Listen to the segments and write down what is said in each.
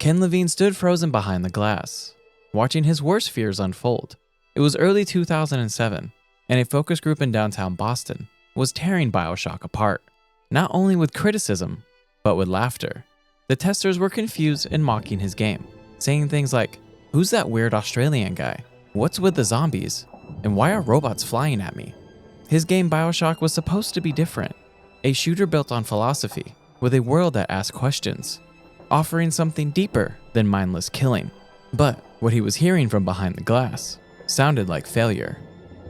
Ken Levine stood frozen behind the glass, watching his worst fears unfold. It was early 2007, and a focus group in downtown Boston was tearing BioShock apart, not only with criticism, but with laughter. The testers were confused and mocking his game, saying things like, "Who's that weird Australian guy? What's with the zombies? And why are robots flying at me?" His game BioShock was supposed to be different, a shooter built on philosophy, with a world that asked questions, offering something deeper than mindless killing. But what he was hearing from behind the glass sounded like failure.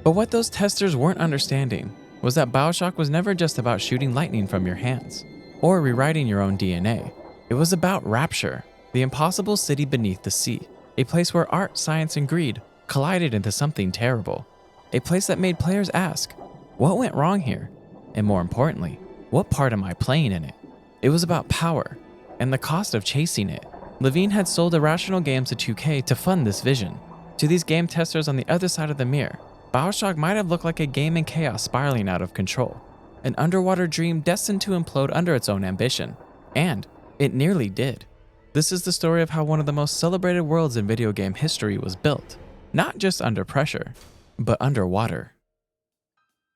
But what those testers weren't understanding was that BioShock was never just about shooting lightning from your hands, or rewriting your own DNA. It was about Rapture, the impossible city beneath the sea, a place where art, science, and greed collided into something terrible. A place that made players ask, what went wrong here? And more importantly, what part am I playing in it? It was about power, and the cost of chasing it. Levine had sold Irrational Games to 2K to fund this vision. To these game testers on the other side of the mirror, BioShock might have looked like a game in chaos spiraling out of control, an underwater dream destined to implode under its own ambition. And it nearly did. This is the story of how one of the most celebrated worlds in video game history was built, not just under pressure, but underwater.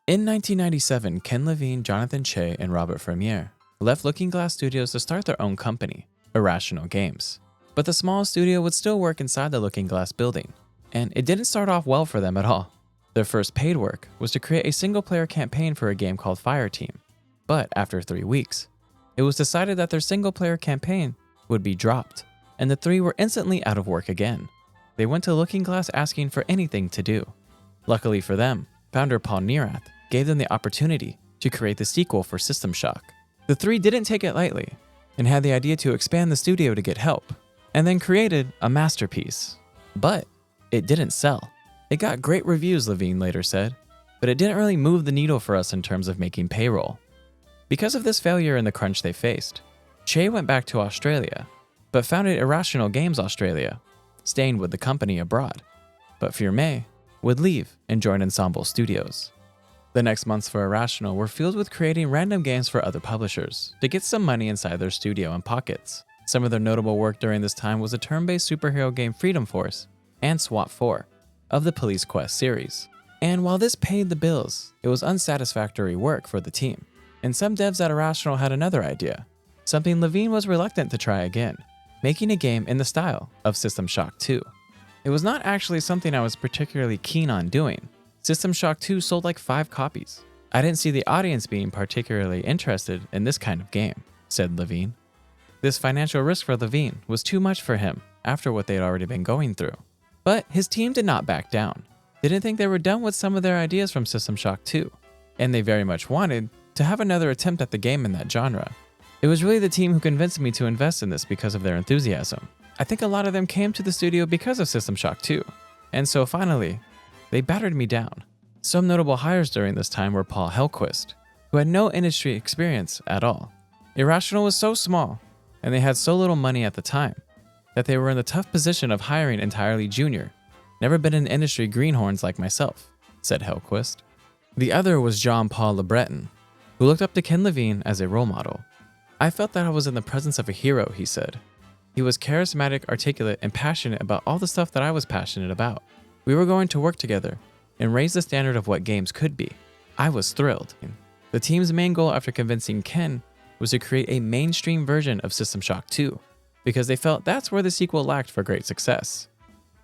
In 1997, Ken Levine, Jonathan Che, and Robert Fremiere left Looking Glass Studios to start their own company, Irrational Games. But the small studio would still work inside the Looking Glass building, and it didn't start off well for them at all. Their first paid work was to create a single-player campaign for a game called Fireteam. But after 3 weeks, it was decided that their single-player campaign would be dropped, and the three were instantly out of work again. They went to Looking Glass asking for anything to do. Luckily for them, founder Paul Neurath gave them the opportunity to create the sequel for System Shock. The three didn't take it lightly, and had the idea to expand the studio to get help, and then created a masterpiece. But it didn't sell. It got great reviews, Levine later said, but it didn't really move the needle for us in terms of making payroll. Because of this failure and the crunch they faced, Che went back to Australia, but founded Irrational Games Australia, staying with the company abroad. But Fremiere would leave and join Ensemble Studios. The next months for Irrational were filled with creating random games for other publishers to get some money inside their studio and pockets. Some of their notable work during this time was a turn-based superhero game Freedom Force and SWAT 4 of the Police Quest series. And while this paid the bills, it was unsatisfactory work for the team. And some devs at Irrational had another idea, something Levine was reluctant to try again, making a game in the style of System Shock 2. It was not actually something I was particularly keen on doing. System Shock 2 sold like 5 copies. I didn't see the audience being particularly interested in this kind of game, said Levine. This financial risk for Levine was too much for him after what they had already been going through. But his team did not back down. They didn't think they were done with some of their ideas from System Shock 2, and they very much wanted to have another attempt at the game in that genre. It was really the team who convinced me to invest in this because of their enthusiasm. I think a lot of them came to the studio because of System Shock 2, and so finally, they battered me down. Some notable hires during this time were Paul Hellquist, who had no industry experience at all. Irrational was so small, and they had so little money at the time, that they were in the tough position of hiring entirely junior, never been in industry greenhorns like myself, said Hellquist. The other was Jean-Paul Le Breton, who looked up to Ken Levine as a role model. I felt that I was in the presence of a hero, he said. He was charismatic, articulate, and passionate about all the stuff that I was passionate about. We were going to work together and raise the standard of what games could be. I was thrilled. The team's main goal after convincing Ken was to create a mainstream version of System Shock 2, because they felt that's where the sequel lacked for great success.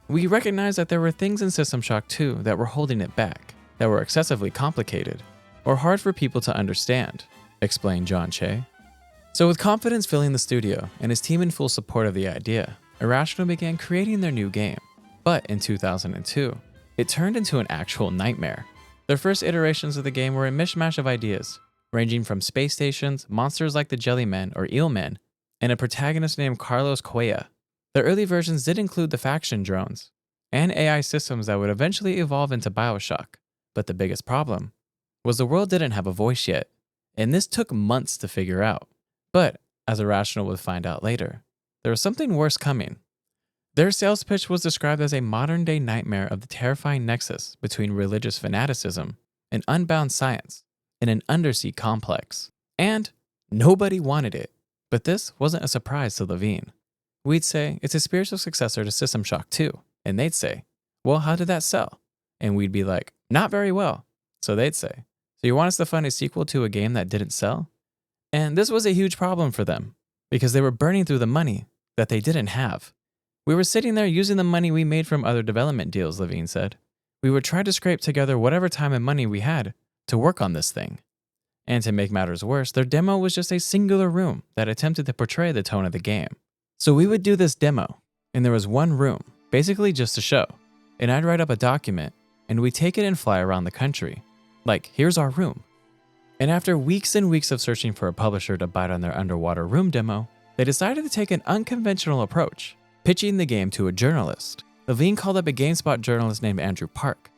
We recognized that there were things in System Shock 2 that were holding it back, that were excessively complicated, or hard for people to understand, explained John Che. So with confidence filling the studio and his team in full support of the idea, Irrational began creating their new game. But in 2002, it turned into an actual nightmare. Their first iterations of the game were a mishmash of ideas, ranging from space stations, monsters like the Jellymen or Eelmen, and a protagonist named Carlos Cuellar. The early versions did include the faction drones, and AI systems that would eventually evolve into BioShock. But the biggest problem was the world didn't have a voice yet, and this took months to figure out. But, as Irrational would find out later, there was something worse coming. Their sales pitch was described as a modern-day nightmare of the terrifying nexus between religious fanaticism and unbound science in an undersea complex. And nobody wanted it. But this wasn't a surprise to Levine. We'd say, it's a spiritual successor to System Shock 2. And they'd say, well, how did that sell? And we'd be like, not very well. So they'd say, so you want us to find a sequel to a game that didn't sell? And this was a huge problem for them, because they were burning through the money that they didn't have. We were sitting there using the money we made from other development deals, Levine said. We would try to scrape together whatever time and money we had to work on this thing. And to make matters worse, their demo was just a singular room that attempted to portray the tone of the game. So we would do this demo, and there was one room, basically just a show. And I'd write up a document, and we'd take it and fly around the country. Like, here's our room. And after weeks and weeks of searching for a publisher to bite on their underwater room demo, they decided to take an unconventional approach, pitching the game to a journalist. Levine called up a GameSpot journalist named Andrew Park,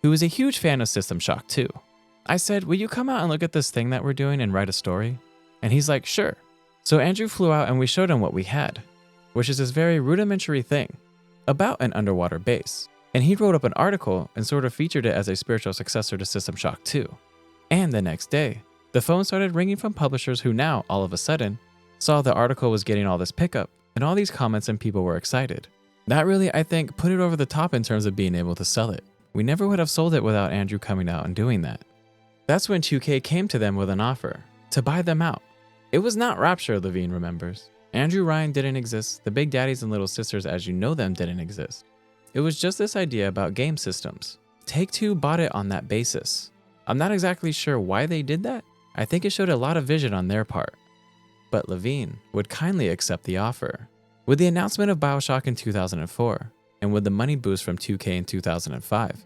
who was a huge fan of System Shock 2. I said, will you come out and look at this thing that we're doing and write a story? And he's like, sure. So Andrew flew out and we showed him what we had, which is this very rudimentary thing about an underwater base. And he wrote up an article and sort of featured it as a spiritual successor to System Shock 2. And the next day, the phone started ringing from publishers who now, all of a sudden, saw the article was getting all this pickup and all these comments and people were excited. That really, I think, put it over the top in terms of being able to sell it. We never would have sold it without Andrew coming out and doing that. That's when 2K came to them with an offer to buy them out. It was not Rapture, Levine remembers. Andrew Ryan didn't exist, the Big Daddies and Little Sisters as you know them didn't exist. It was just this idea about game systems. Take-Two bought it on that basis. I'm not exactly sure why they did that. I think it showed a lot of vision on their part. But Levine would kindly accept the offer. With the announcement of BioShock in 2004, and with the money boost from 2K in 2005,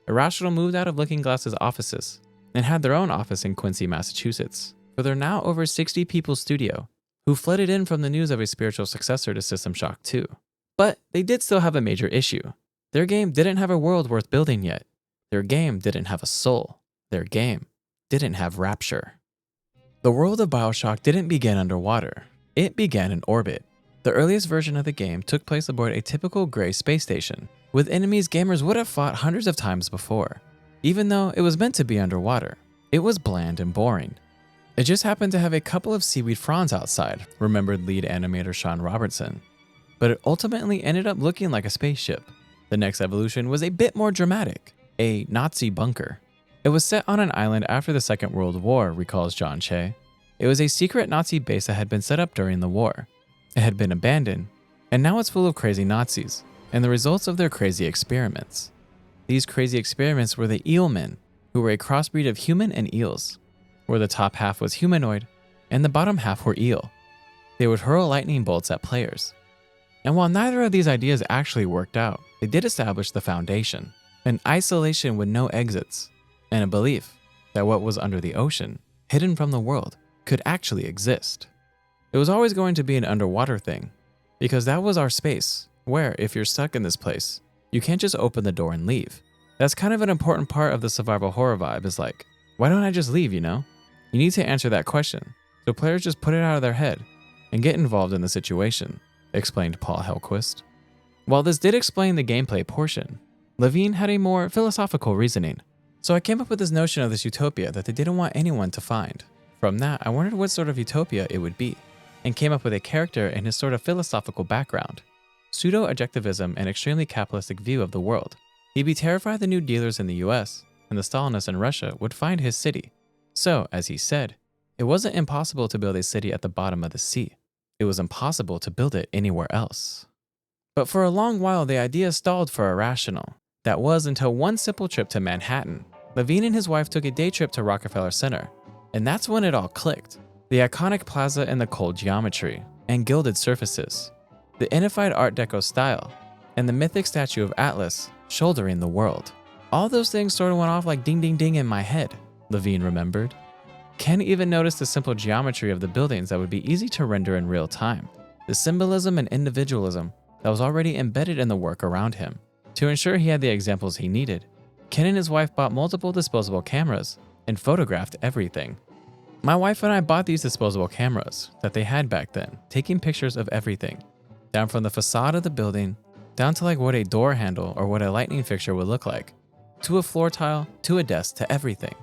Irrational moved out of Looking Glass's offices and had their own office in Quincy, Massachusetts, for their now over 60-people studio, who flooded in from the news of a spiritual successor to System Shock 2. But they did still have a major issue. Their game didn't have a world worth building yet. Their game didn't have a soul. Their game didn't have Rapture. The world of BioShock didn't begin underwater. It began in orbit. The earliest version of the game took place aboard a typical gray space station, with enemies gamers would have fought hundreds of times before. Even though it was meant to be underwater, it was bland and boring. It just happened to have a couple of seaweed fronds outside, remembered lead animator Sean Robertson. But it ultimately ended up looking like a spaceship. The next evolution was a bit more dramatic, a Nazi bunker. It was set on an island after the Second World War, recalls John Che. It was a secret Nazi base that had been set up during the war. It had been abandoned, and now it's full of crazy Nazis, and the results of their crazy experiments. These crazy experiments were the Eelmen, who were a crossbreed of human and eels, where the top half was humanoid, and the bottom half were eel. They would hurl lightning bolts at players. And while neither of these ideas actually worked out, they did establish the foundation, an isolation with no exits, and a belief that what was under the ocean, hidden from the world, could actually exist. It was always going to be an underwater thing, because that was our space, where if you're stuck in this place, you can't just open the door and leave. That's kind of an important part of the survival horror vibe is like, why don't I just leave, you know? You need to answer that question, so players just put it out of their head and get involved in the situation, explained Paul Hellquist. While this did explain the gameplay portion, Levine had a more philosophical reasoning. So I came up with this notion of this utopia that they didn't want anyone to find. From that, I wondered what sort of utopia it would be, and came up with a character and his sort of philosophical background. Pseudo-objectivism and extremely capitalistic view of the world. He'd be terrified the new dealers in the US and the Stalinists in Russia would find his city. So, as he said, it wasn't impossible to build a city at the bottom of the sea. It was impossible to build it anywhere else. But for a long while, the idea stalled for Irrational. That was until one simple trip to Manhattan. Levine and his wife took a day trip to Rockefeller Center, and that's when it all clicked. The iconic plaza and the cold geometry, and gilded surfaces, the inified Art Deco style, and the mythic statue of Atlas shouldering the world. All those things sort of went off like ding ding ding in my head, Levine remembered. Ken even noticed the simple geometry of the buildings that would be easy to render in real time, the symbolism and individualism that was already embedded in the work around him. To ensure he had the examples he needed, Ken and his wife bought multiple disposable cameras and photographed everything. My wife and I bought these disposable cameras that they had back then, taking pictures of everything, down from the facade of the building, down to like what a door handle or what a lighting fixture would look like, to a floor tile, to a desk, to everything.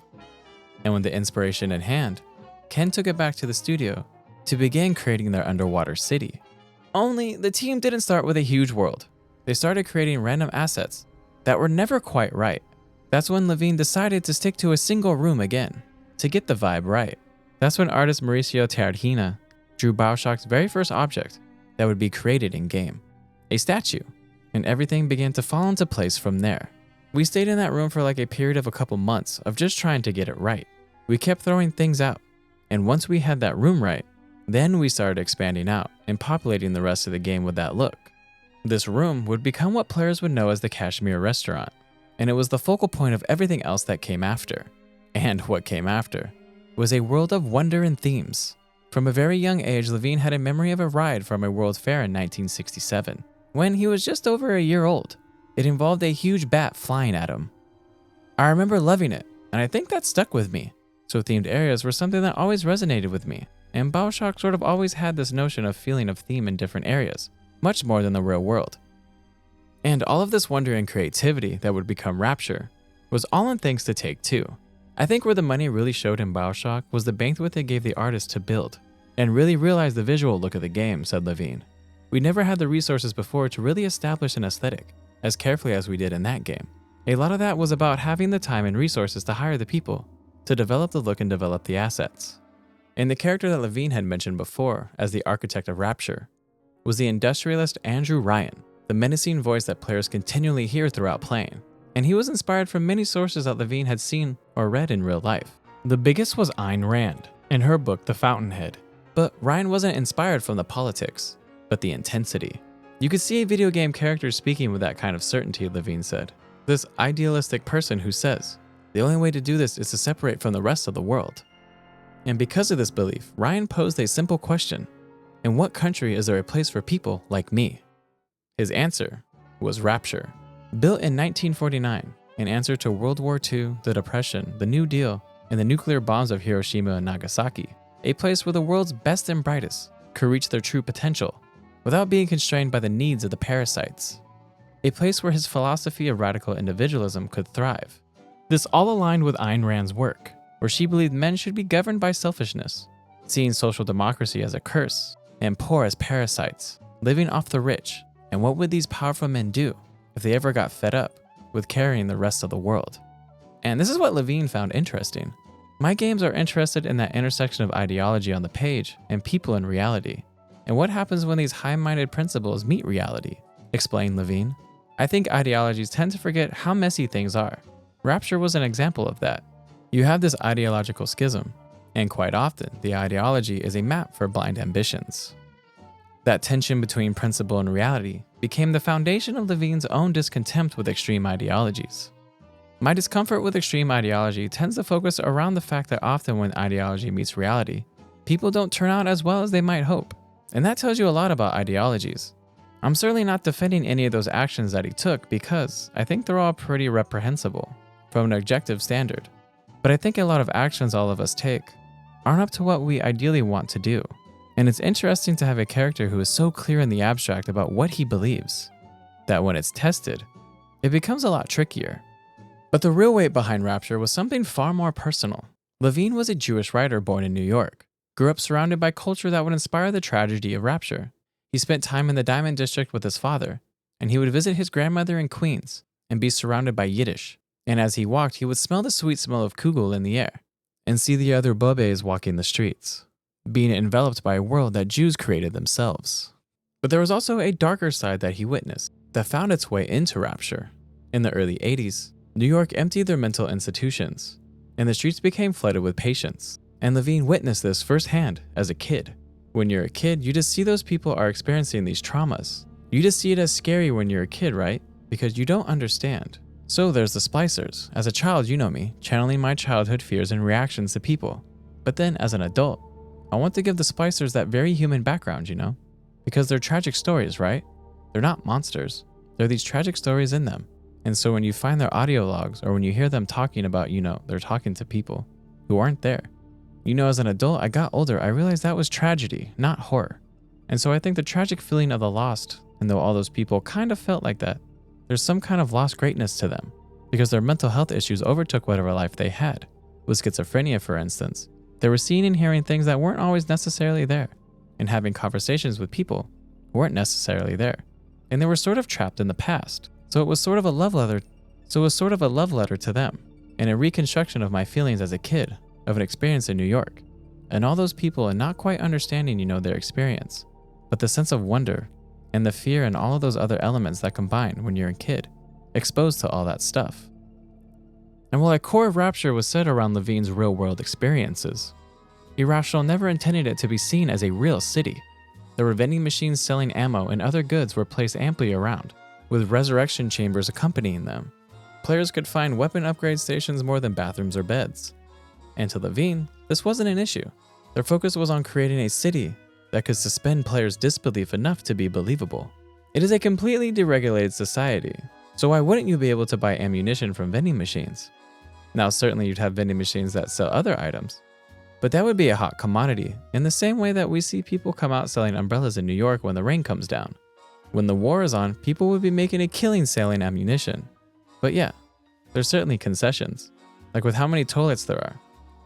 And with the inspiration in hand, Ken took it back to the studio to begin creating their underwater city. Only the team didn't start with a huge world. They started creating random assets that were never quite right. That's when Levine decided to stick to a single room again, to get the vibe right. That's when artist Mauricio Tarragina drew BioShock's very first object that would be created in-game, a statue, and everything began to fall into place from there. We stayed in that room for like a period of a couple months of just trying to get it right. We kept throwing things out, and once we had that room right, then we started expanding out and populating the rest of the game with that look. This room would become what players would know as the Kashmir restaurant, and it was the focal point of everything else that came after. And what came after was a world of wonder and themes. From a very young age, Levine had a memory of a ride from a World Fair in 1967, when he was just over a year old. It involved a huge bat flying at him. I remember loving it, and I think that stuck with me. So themed areas were something that always resonated with me, and BioShock sort of always had this notion of feeling of theme in different areas, much more than the real world. And all of this wonder and creativity that would become Rapture was all in thanks to Take-Two. I think where the money really showed in BioShock was the bandwidth they gave the artists to build, and really realize the visual look of the game, said Levine. We never had the resources before to really establish an aesthetic as carefully as we did in that game. A lot of that was about having the time and resources to hire the people, to develop the look and develop the assets. And the character that Levine had mentioned before as the architect of Rapture was the industrialist Andrew Ryan, the menacing voice that players continually hear throughout playing. And he was inspired from many sources that Levine had seen or read in real life. The biggest was Ayn Rand in her book The Fountainhead. But Ryan wasn't inspired from the politics, but the intensity. You could see a video game character speaking with that kind of certainty, Levine said. This idealistic person who says, the only way to do this is to separate from the rest of the world. And because of this belief, Ryan posed a simple question: in what country is there a place for people like me? His answer was Rapture. Built in 1949, in answer to World War II, the Depression, the New Deal, and the nuclear bombs of Hiroshima and Nagasaki, a place where the world's best and brightest could reach their true potential without being constrained by the needs of the parasites. A place where his philosophy of radical individualism could thrive. This all aligned with Ayn Rand's work, where she believed men should be governed by selfishness, seeing social democracy as a curse, and poor as parasites, living off the rich. And what would these powerful men do if they ever got fed up with carrying the rest of the world? And this is what Levine found interesting. My games are interested in that intersection of ideology on the page and people in reality, and what happens when these high-minded principles meet reality, explained Levine. I think ideologies tend to forget how messy things are. Rapture was an example of that. You have this ideological schism, and quite often the ideology is a map for blind ambitions. That tension between principle and reality became the foundation of Levine's own discontent with extreme ideologies. My discomfort with extreme ideology tends to focus around the fact that often when ideology meets reality, people don't turn out as well as they might hope. And that tells you a lot about ideologies. I'm certainly not defending any of those actions that he took because I think they're all pretty reprehensible from an objective standard. But I think a lot of actions all of us take aren't up to what we ideally want to do. And it's interesting to have a character who is so clear in the abstract about what he believes, that when it's tested, it becomes a lot trickier. But the real weight behind Rapture was something far more personal. Levine was a Jewish writer born in New York, grew up surrounded by culture that would inspire the tragedy of Rapture. He spent time in the Diamond District with his father, and he would visit his grandmother in Queens and be surrounded by Yiddish. And as he walked, he would smell the sweet smell of kugel in the air and see the other bobes walking the streets, being enveloped by a world that Jews created themselves. But there was also a darker side that he witnessed that found its way into Rapture. In the early 80s, New York emptied their mental institutions, and the streets became flooded with patients. And Levine witnessed this firsthand as a kid. When you're a kid, you just see those people are experiencing these traumas. You just see it as scary when you're a kid, right? Because you don't understand. So there's the splicers. As a child, you know me, channeling my childhood fears and reactions to people. But then as an adult, I want to give the splicers that very human background, you know? Because they're tragic stories, right? They're not monsters. There are these tragic stories in them. And so when you find their audio logs or when you hear them talking about, they're talking to people who aren't there. As an adult, I got older, I realized that was tragedy, not horror. And so I think the tragic feeling of the lost, and though all those people kind of felt like that, there's some kind of lost greatness to them, because their mental health issues overtook whatever life they had. With schizophrenia, for instance, they were seeing and hearing things that weren't always necessarily there, and having conversations with people weren't necessarily there, and they were sort of trapped in the past. So it was sort of a love letter to them, and a reconstruction of my feelings as a kid, of an experience in New York, and all those people and not quite understanding, their experience, but the sense of wonder and the fear and all of those other elements that combine when you're a kid, exposed to all that stuff. And while a core of Rapture was set around Levine's real-world experiences, Irrational never intended it to be seen as a real city. There were vending machines selling ammo and other goods were placed amply around, with resurrection chambers accompanying them. Players could find weapon upgrade stations more than bathrooms or beds. And to Levine, this wasn't an issue. Their focus was on creating a city that could suspend players' disbelief enough to be believable. It is a completely deregulated society, so why wouldn't you be able to buy ammunition from vending machines? Now certainly you'd have vending machines that sell other items, but that would be a hot commodity in the same way that we see people come out selling umbrellas in New York when the rain comes down. When the war is on, people would be making a killing selling ammunition. But yeah, there's certainly concessions, like with how many toilets there are.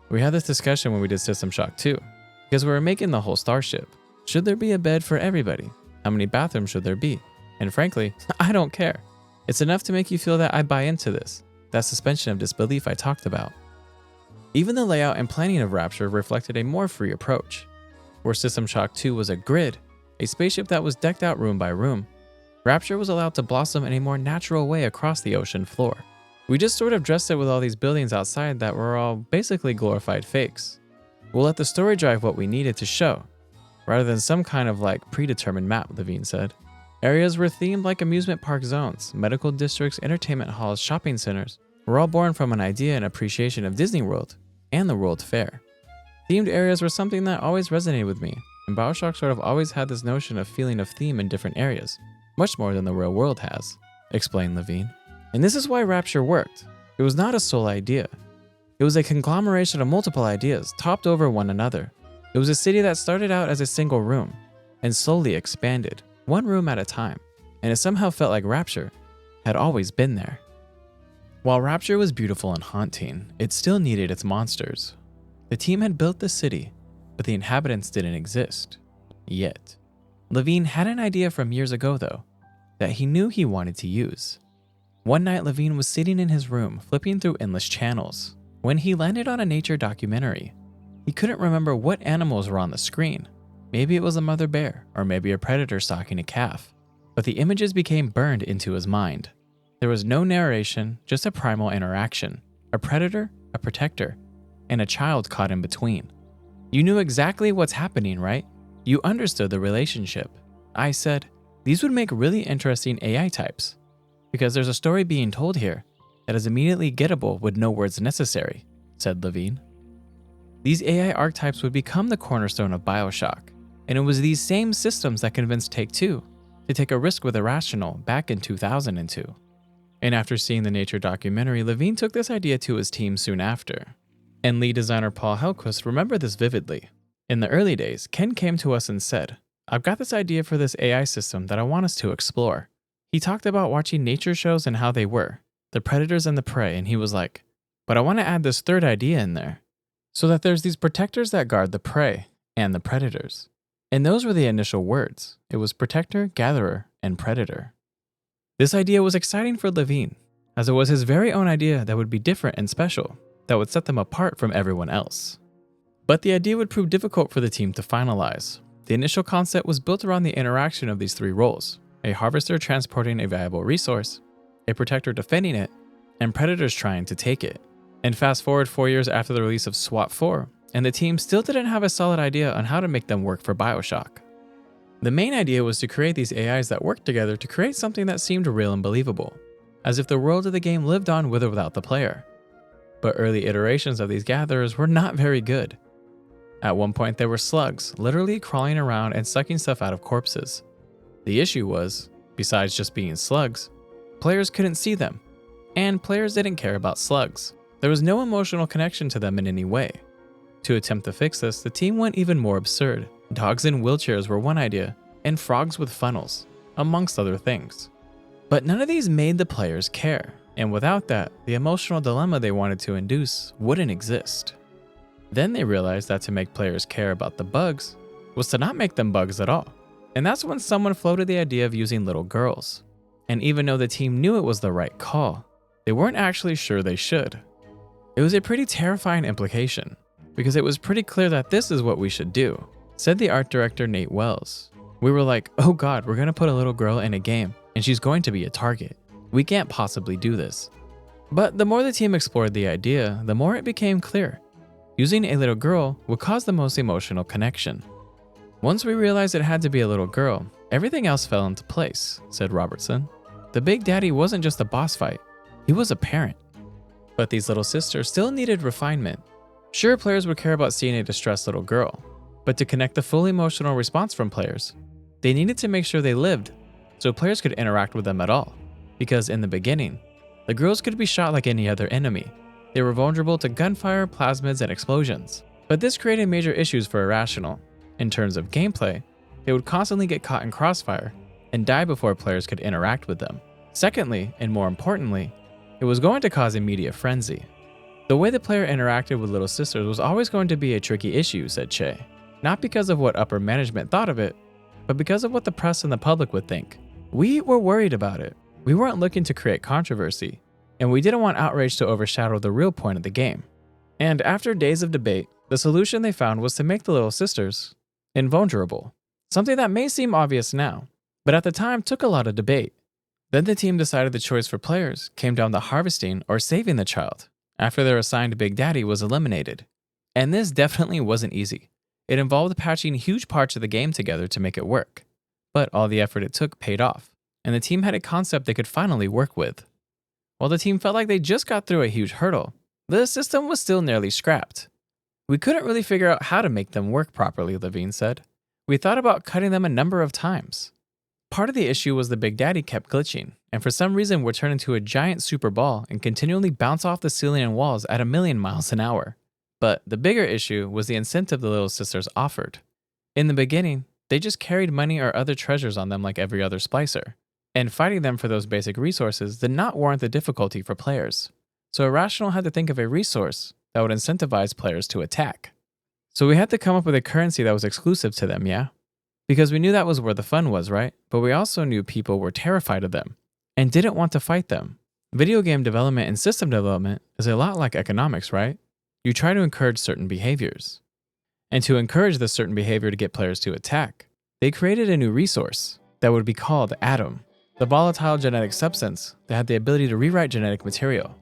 We had this discussion when we did System Shock 2, because we were making the whole starship. Should there be a bed for everybody? How many bathrooms should there be? And frankly, I don't care. It's enough to make you feel that I buy into this, that suspension of disbelief I talked about. Even the layout and planning of Rapture reflected a more free approach. Where System Shock 2 was a grid, a spaceship that was decked out room by room, Rapture was allowed to blossom in a more natural way across the ocean floor. We just sort of dressed it with all these buildings outside that were all basically glorified fakes. We'll let the story drive what we needed to show, rather than some kind of predetermined map, Levine said. Areas were themed like amusement park zones, medical districts, entertainment halls, shopping centers, were all born from an idea and appreciation of Disney World and the World Fair. Themed areas were something that always resonated with me, and BioShock sort of always had this notion of feeling of theme in different areas, much more than the real world has, explained Levine. And this is why Rapture worked. It was not a sole idea. It was a conglomeration of multiple ideas topped over one another. It was a city that started out as a single room and slowly expanded, one room at a time, and it somehow felt like Rapture had always been there. While Rapture was beautiful and haunting, it still needed its monsters. The team had built the city, but the inhabitants didn't exist. Yet. Levine had an idea from years ago, though, that he knew he wanted to use. One night, Levine was sitting in his room, flipping through endless channels, when he landed on a nature documentary. He couldn't remember what animals were on the screen. Maybe it was a mother bear, or maybe a predator stalking a calf. But the images became burned into his mind. There was no narration, just a primal interaction. A predator, a protector, and a child caught in between. You knew exactly what's happening, right? You understood the relationship. I said, these would make really interesting AI types, because there's a story being told here that is immediately gettable with no words necessary, said Levine. These AI archetypes would become the cornerstone of BioShock, and it was these same systems that convinced Take-Two to take a risk with Irrational back in 2002. And after seeing the nature documentary, Levine took this idea to his team soon after. And lead designer Paul Helquist remembered this vividly. In the early days, Ken came to us and said, I've got this idea for this AI system that I want us to explore. He talked about watching nature shows and how they were, the predators and the prey, and he was like, but I want to add this third idea in there, so that there's these protectors that guard the prey and the predators. And those were the initial words. It was protector, gatherer, and predator. This idea was exciting for Levine, as it was his very own idea that would be different and special, that would set them apart from everyone else. But the idea would prove difficult for the team to finalize. The initial concept was built around the interaction of these three roles: a harvester transporting a valuable resource, a protector defending it, and predators trying to take it. And fast forward 4 years after the release of SWAT 4, and the team still didn't have a solid idea on how to make them work for BioShock. The main idea was to create these AIs that worked together to create something that seemed real and believable, as if the world of the game lived on with or without the player. But early iterations of these gatherers were not very good. At one point there were slugs, literally crawling around and sucking stuff out of corpses. The issue was, besides just being slugs, players couldn't see them, and players didn't care about slugs. There was no emotional connection to them in any way. To attempt to fix this, the team went even more absurd. Dogs in wheelchairs were one idea, and frogs with funnels, amongst other things. But none of these made the players care, and without that, the emotional dilemma they wanted to induce wouldn't exist. Then they realized that to make players care about the bugs was to not make them bugs at all. And that's when someone floated the idea of using little girls. And even though the team knew it was the right call, they weren't actually sure they should. It was a pretty terrifying implication, because it was pretty clear that this is what we should do, said the art director Nate Wells. We were like, oh god, we're gonna put a little girl in a game, and she's going to be a target. We can't possibly do this. But the more the team explored the idea, the more it became clear. Using a little girl would cause the most emotional connection. Once we realized it had to be a little girl, everything else fell into place, said Robertson. The Big Daddy wasn't just a boss fight, he was a parent. But these little sisters still needed refinement. Sure, players would care about seeing a distressed little girl, but to connect the full emotional response from players, they needed to make sure they lived, so players could interact with them at all. Because in the beginning, the girls could be shot like any other enemy. They were vulnerable to gunfire, plasmids, and explosions. But this created major issues for Irrational. In terms of gameplay, they would constantly get caught in crossfire and die before players could interact with them. Secondly, and more importantly, it was going to cause a media frenzy. The way the player interacted with Little Sisters was always going to be a tricky issue, said Che. Not because of what upper management thought of it, but because of what the press and the public would think. We were worried about it. We weren't looking to create controversy, and we didn't want outrage to overshadow the real point of the game. And after days of debate, the solution they found was to make the Little Sisters invulnerable. Something that may seem obvious now, but at the time took a lot of debate. Then the team decided the choice for players came down to harvesting or saving the child after their assigned Big Daddy was eliminated. And this definitely wasn't easy. It involved patching huge parts of the game together to make it work. But all the effort it took paid off, and the team had a concept they could finally work with. While the team felt like they just got through a huge hurdle, the system was still nearly scrapped. We couldn't really figure out how to make them work properly, Levine said. We thought about cutting them a number of times. Part of the issue was the Big Daddy kept glitching, and for some reason would turn into a giant super ball and continually bounce off the ceiling and walls at 1,000,000 miles an hour. But the bigger issue was the incentive the Little Sisters offered. In the beginning, they just carried money or other treasures on them like every other splicer, and fighting them for those basic resources did not warrant the difficulty for players. So Irrational had to think of a resource that would incentivize players to attack. So we had to come up with a currency that was exclusive to them, yeah? Because we knew that was where the fun was, right? But we also knew people were terrified of them and didn't want to fight them. Video game development and system development is a lot like economics, right? You try to encourage certain behaviors. And to encourage this certain behavior to get players to attack, they created a new resource that would be called Atom, the volatile genetic substance that had the ability to rewrite genetic material,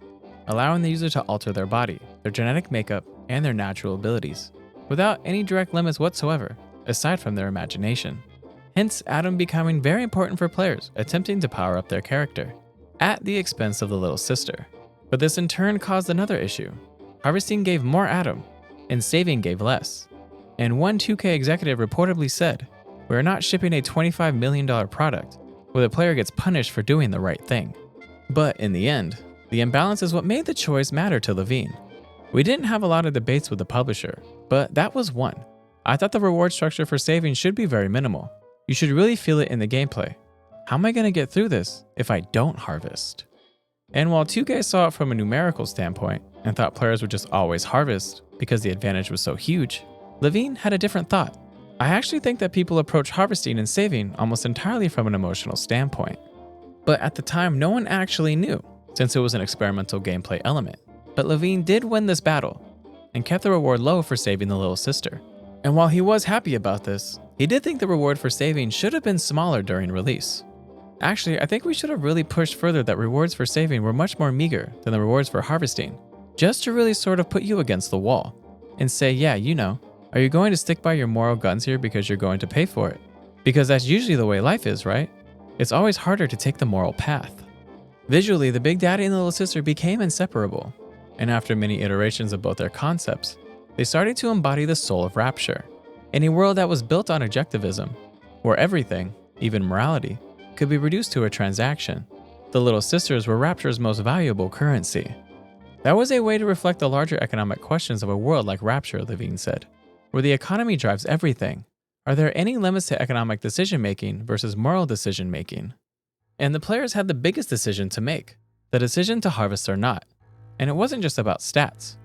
allowing the user to alter their body, their genetic makeup, and their natural abilities, without any direct limits whatsoever, aside from their imagination. Hence, Atom becoming very important for players attempting to power up their character, at the expense of the little sister. But this in turn caused another issue. Harvesting gave more Atom, and saving gave less. And one 2K executive reportedly said, "We are not shipping a $25 million product where the player gets punished for doing the right thing." But in the end, the imbalance is what made the choice matter to Levine. We didn't have a lot of debates with the publisher, but that was one. I thought the reward structure for saving should be very minimal. You should really feel it in the gameplay. How am I going to get through this if I don't harvest? And while 2K saw it from a numerical standpoint and thought players would just always harvest because the advantage was so huge, Levine had a different thought. I actually think that people approach harvesting and saving almost entirely from an emotional standpoint. But at the time, no one actually knew, since it was an experimental gameplay element. But Levine did win this battle and kept the reward low for saving the little sister. And while he was happy about this, he did think the reward for saving should have been smaller during release. Actually, I think we should have really pushed further that rewards for saving were much more meager than the rewards for harvesting, just to really sort of put you against the wall and say, yeah, you know, are you going to stick by your moral guns here because you're going to pay for it? Because that's usually the way life is, right? It's always harder to take the moral path. Visually, the Big Daddy and the Little Sister became inseparable, and after many iterations of both their concepts, they started to embody the soul of Rapture, in a world that was built on objectivism, where everything, even morality, could be reduced to a transaction. The Little Sisters were Rapture's most valuable currency. That was a way to reflect the larger economic questions of a world like Rapture, Levine said, where the economy drives everything. Are there any limits to economic decision-making versus moral decision-making? And the players had the biggest decision to make, the decision to harvest or not. And it wasn't just about stats.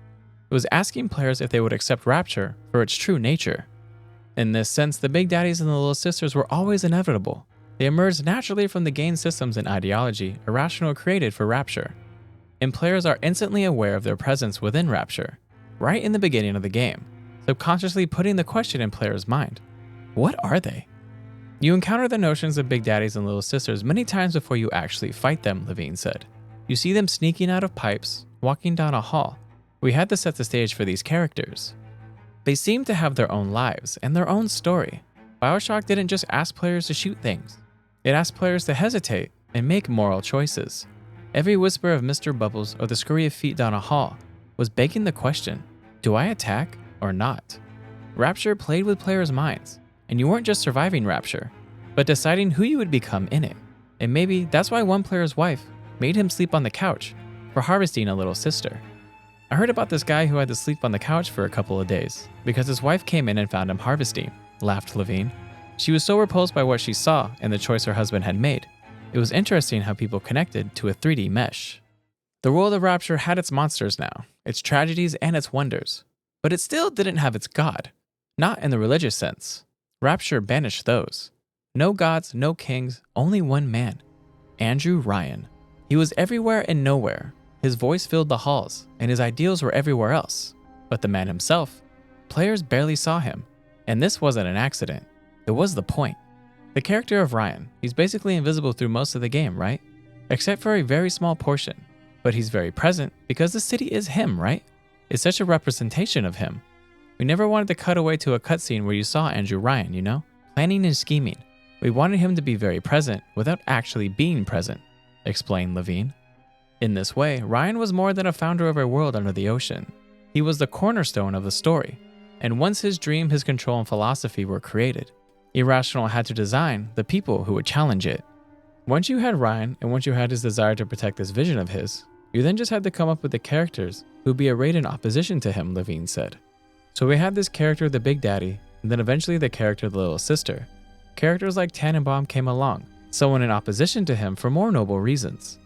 It was asking players if they would accept Rapture for its true nature. In this sense, the big daddies and the little sisters were always inevitable. They emerged naturally from the game systems and ideology Irrational created for Rapture, and players are instantly aware of their presence within Rapture, right in the beginning of the game, subconsciously putting the question in players' mind. What are they? You encounter the notions of big daddies and little sisters many times before you actually fight them, Levine said. You see them sneaking out of pipes, walking down a hall. We had to set the stage for these characters. They seem to have their own lives and their own story. BioShock didn't just ask players to shoot things. It asked players to hesitate and make moral choices. Every whisper of Mr. Bubbles or the scurry of feet down a hall was begging the question, do I attack or not? Rapture played with players' minds, and you weren't just surviving Rapture, but deciding who you would become in it. And maybe that's why one player's wife made him sleep on the couch for harvesting a little sister. I heard about this guy who had to sleep on the couch for a couple of days because his wife came in and found him harvesting, laughed Levine. She was so repulsed by what she saw and the choice her husband had made. It was interesting how people connected to a 3D mesh. The world of Rapture had its monsters now, its tragedies and its wonders, but it still didn't have its god. Not in the religious sense. Rapture banished those. No gods, no kings, only one man. Andrew Ryan. He was everywhere and nowhere. His voice filled the halls, and his ideals were everywhere else. But the man himself, players barely saw him. And this wasn't an accident. It was the point. The character of Ryan, he's basically invisible through most of the game, right? Except for a very small portion. But he's very present because the city is him, right? It's such a representation of him. We never wanted to cut away to a cutscene where you saw Andrew Ryan, you know? Planning and scheming. We wanted him to be very present without actually being present, explained Levine. In this way, Ryan was more than a founder of a world under the ocean. He was the cornerstone of the story. And once his dream, his control, and philosophy were created, Irrational had to design the people who would challenge it. Once you had Ryan, and once you had his desire to protect this vision of his, you then just had to come up with the characters who would be arrayed in opposition to him, Levine said. So we had this character, the Big Daddy, and then eventually the character, the Little Sister. Characters like Tannenbaum came along, someone in opposition to him for more noble reasons.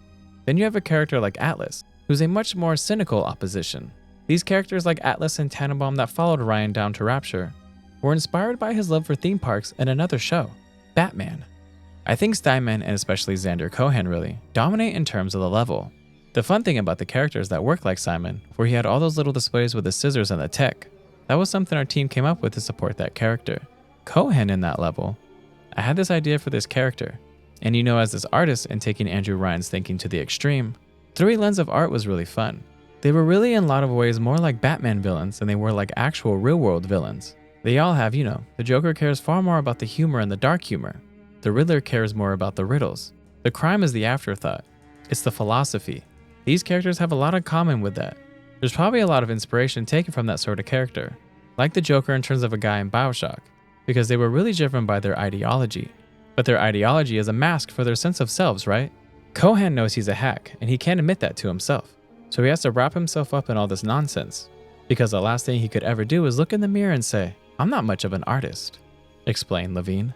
Then you have a character like Atlas, who's a much more cynical opposition. These characters like Atlas and Tannenbaum that followed Ryan down to Rapture were inspired by his love for theme parks and another show, Batman. I think Steinman, and especially Xander Cohen really, dominate in terms of the level. The fun thing about the characters that work like Simon, where he had all those little displays with the scissors and the tech, that was something our team came up with to support that character. Cohen in that level, I had this idea for this character, and you know, as this artist and taking Andrew Ryan's thinking to the extreme, through a lens of art was really fun. They were really in a lot of ways more like Batman villains than they were like actual real-world villains. They all have, you know, the Joker cares far more about the humor and the dark humor. The Riddler cares more about the riddles. The crime is the afterthought. It's the philosophy. These characters have a lot in common with that. There's probably a lot of inspiration taken from that sort of character, like the Joker in terms of a guy in BioShock, because they were really driven by their ideology. But their ideology is a mask for their sense of selves, right? Cohen knows he's a hack, and he can't admit that to himself. So he has to wrap himself up in all this nonsense, because the last thing he could ever do is look in the mirror and say, I'm not much of an artist, explained Levine.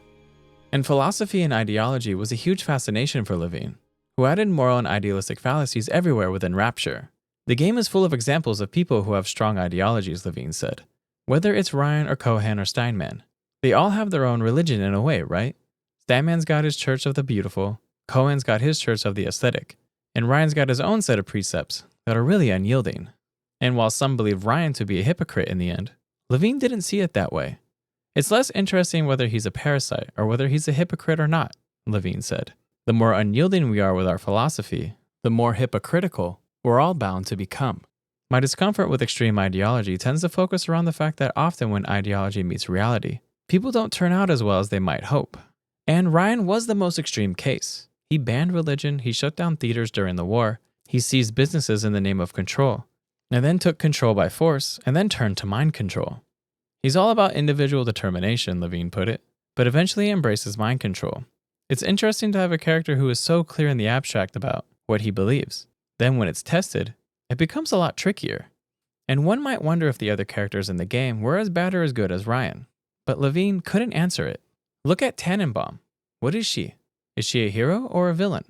And philosophy and ideology was a huge fascination for Levine, who added moral and idealistic fallacies everywhere within Rapture. The game is full of examples of people who have strong ideologies, Levine said. Whether it's Ryan or Cohen or Steinman, they all have their own religion in a way, right? Steinman's got his Church of the Beautiful, Cohen's got his Church of the Aesthetic, and Ryan's got his own set of precepts that are really unyielding. And while some believe Ryan to be a hypocrite in the end, Levine didn't see it that way. It's less interesting whether he's a parasite or whether he's a hypocrite or not, Levine said. The more unyielding we are with our philosophy, the more hypocritical we're all bound to become. My discomfort with extreme ideology tends to focus around the fact that often when ideology meets reality, people don't turn out as well as they might hope. And Ryan was the most extreme case. He banned religion, he shut down theaters during the war, he seized businesses in the name of control, and then took control by force, and then turned to mind control. He's all about individual determination, Levine put it, but eventually embraces mind control. It's interesting to have a character who is so clear in the abstract about what he believes. Then when it's tested, it becomes a lot trickier. And one might wonder if the other characters in the game were as bad or as good as Ryan. But Levine couldn't answer it. Look at Tannenbaum. What is she? Is she a hero or a villain?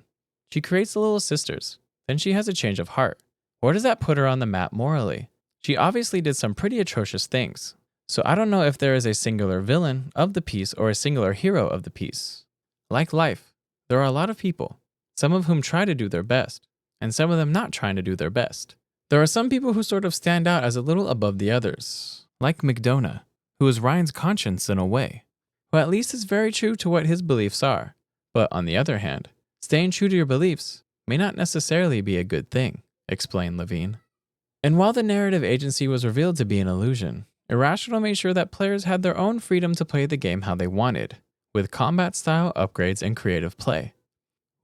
She creates the Little Sisters. Then she has a change of heart. Where does that put her on the map morally? She obviously did some pretty atrocious things. So I don't know if there is a singular villain of the piece or a singular hero of the piece. Like life, there are a lot of people, some of whom try to do their best, and some of them not trying to do their best. There are some people who sort of stand out as a little above the others, like McDonough, who is Ryan's conscience in a way, who at least is very true to what his beliefs are. But on the other hand, staying true to your beliefs may not necessarily be a good thing, explained Levine. And while the narrative agency was revealed to be an illusion, Irrational made sure that players had their own freedom to play the game how they wanted, with combat-style upgrades and creative play.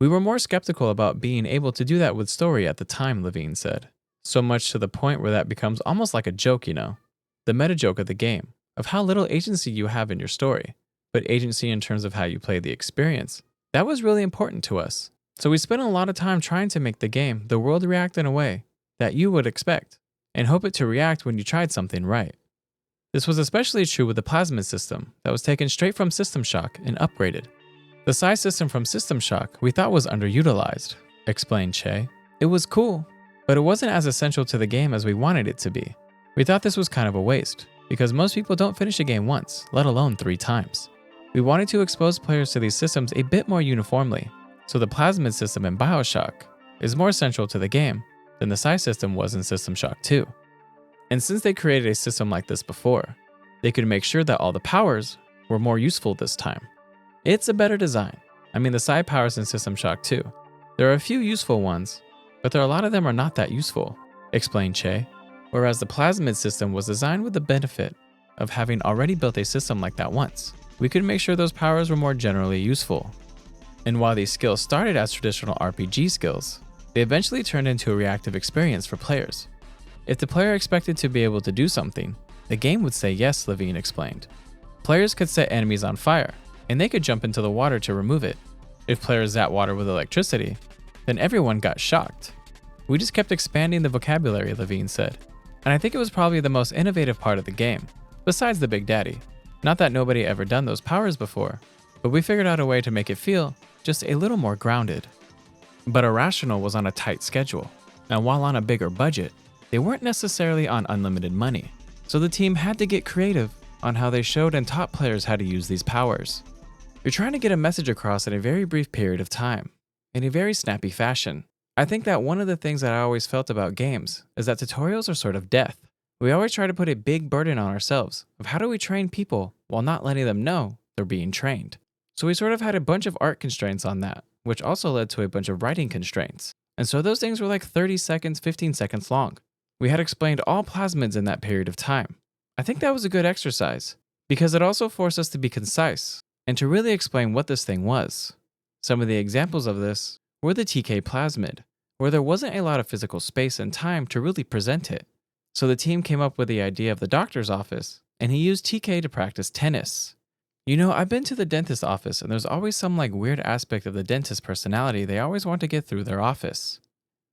We were more skeptical about being able to do that with story at the time, Levine said. So much to the point where that becomes almost like a joke, you know? The meta joke of the game, of how little agency you have in your story, but agency in terms of how you play the experience. That was really important to us. So we spent a lot of time trying to make the world react in a way that you would expect, and hope it to react when you tried something right. This was especially true with the plasmid system that was taken straight from System Shock and upgraded. The size system from System Shock we thought was underutilized, explained Che. It was cool, but it wasn't as essential to the game as we wanted it to be. We thought this was kind of a waste, because most people don't finish a game once, let alone 3 times. We wanted to expose players to these systems a bit more uniformly, so the plasmid system in BioShock is more central to the game than the size system was in System Shock 2. And since they created a system like this before, they could make sure that all the powers were more useful this time. It's a better design. I mean, the side powers in System Shock 2. There are a few useful ones, but a lot of them are not that useful, explained Che, whereas the plasmid system was designed with the benefit of having already built a system like that once. We could make sure those powers were more generally useful. And while these skills started as traditional RPG skills, they eventually turned into a reactive experience for players. If the player expected to be able to do something, the game would say yes, Levine explained. Players could set enemies on fire, and they could jump into the water to remove it. If players zapped water with electricity, then everyone got shocked. We just kept expanding the vocabulary, Levine said. And I think it was probably the most innovative part of the game, besides the Big Daddy. Not that nobody ever done those powers before, but we figured out a way to make it feel just a little more grounded. But Irrational was on a tight schedule, and while on a bigger budget, they weren't necessarily on unlimited money, so the team had to get creative on how they showed and taught players how to use these powers. You're trying to get a message across in a very brief period of time, in a very snappy fashion. I think that one of the things that I always felt about games is that tutorials are sort of death. We always try to put a big burden on ourselves of how do we train people while not letting them know they're being trained. So we sort of had a bunch of art constraints on that, which also led to a bunch of writing constraints. And so those things were like 30 seconds, 15 seconds long. We had explained all plasmids in that period of time. I think that was a good exercise, because it also forced us to be concise and to really explain what this thing was. Some of the examples of this were the TK plasmid, where there wasn't a lot of physical space and time to really present it. So the team came up with the idea of the doctor's office, and he used TK to practice tennis. You know, I've been to the dentist's office, and there's always some weird aspect of the dentist's personality they always want to get through their office.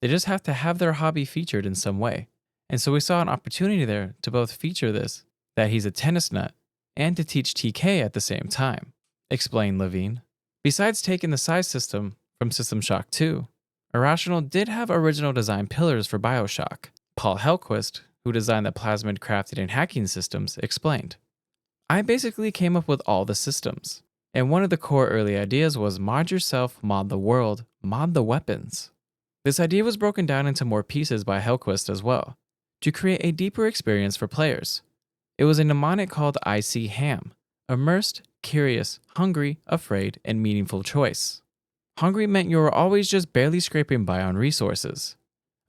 They just have to have their hobby featured in some way. And so we saw an opportunity there to both feature this, that he's a tennis nut, and to teach TK at the same time, explained Levine. Besides taking the size system from System Shock 2, Irrational did have original design pillars for BioShock. Paul Hellquist, who designed the plasmid crafting and hacking systems, explained. I basically came up with all the systems, and one of the core early ideas was mod yourself, mod the world, mod the weapons. This idea was broken down into more pieces by Hellquist as well, to create a deeper experience for players. It was a mnemonic called IC-HAM, immersed, curious, hungry, afraid, and meaningful choice. Hungry meant you were always just barely scraping by on resources.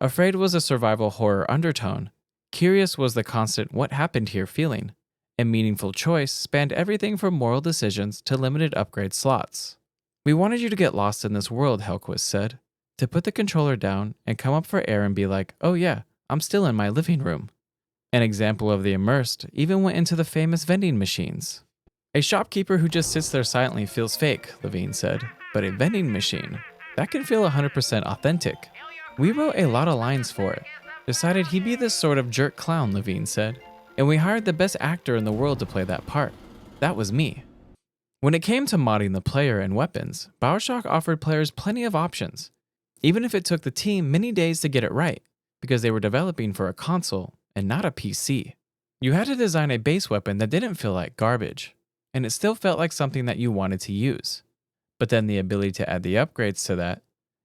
Afraid was a survival horror undertone. Curious was the constant what happened here feeling. And meaningful choice spanned everything from moral decisions to limited upgrade slots. We wanted you to get lost in this world, Hellquist said, to put the controller down and come up for air and be like, oh yeah, I'm still in my living room. An example of the immersed even went into the famous vending machines. A shopkeeper who just sits there silently feels fake, Levine said, but a vending machine, that can feel 100% authentic. We wrote a lot of lines for it. Decided he'd be this sort of jerk clown, Levine said, and we hired the best actor in the world to play that part. That was me. When it came to modding the player and weapons, BioShock offered players plenty of options, even if it took the team many days to get it right, because they were developing for a console and not a PC. You had to design a base weapon that didn't feel like garbage, and it still felt like something that you wanted to use. But then the ability to add the upgrades to that,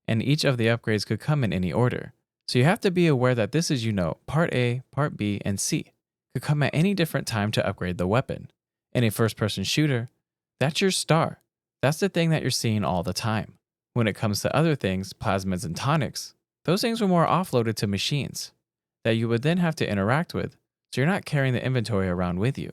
and each of the upgrades could come in any order. So you have to be aware that this is, Part A, Part B, and C could come at any different time to upgrade the weapon. In a first-person shooter, that's your star. That's the thing that you're seeing all the time. When it comes to other things, plasmids and tonics, those things were more offloaded to machines that you would then have to interact with, so you're not carrying the inventory around with you.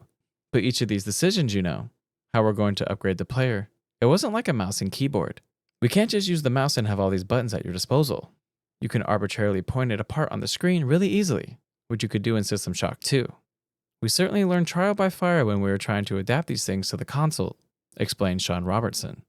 But each of these decisions, how we're going to upgrade the player, it wasn't like a mouse and keyboard. We can't just use the mouse and have all these buttons at your disposal. You can arbitrarily point it apart on the screen really easily, which you could do in System Shock 2. We certainly learned trial by fire when we were trying to adapt these things to the console, explained Sean Robertson.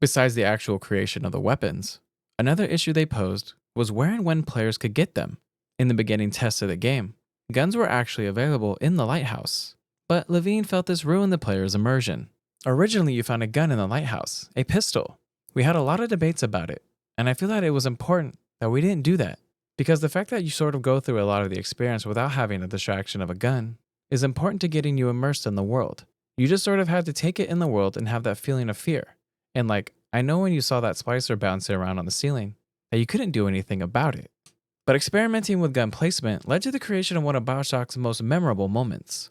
Besides the actual creation of the weapons, another issue they posed was where and when players could get them. In the beginning tests of the game, guns were actually available in the lighthouse, but Levine felt this ruined the player's immersion. Originally, you found a gun in the lighthouse, a pistol. We had a lot of debates about it, and I feel that it was important that we didn't do that, because the fact that you sort of go through a lot of the experience without having the distraction of a gun is important to getting you immersed in the world. You just sort of had to take it in the world and have that feeling of fear. And I know when you saw that splicer bouncing around on the ceiling, that you couldn't do anything about it. But experimenting with gun placement led to the creation of one of BioShock's most memorable moments,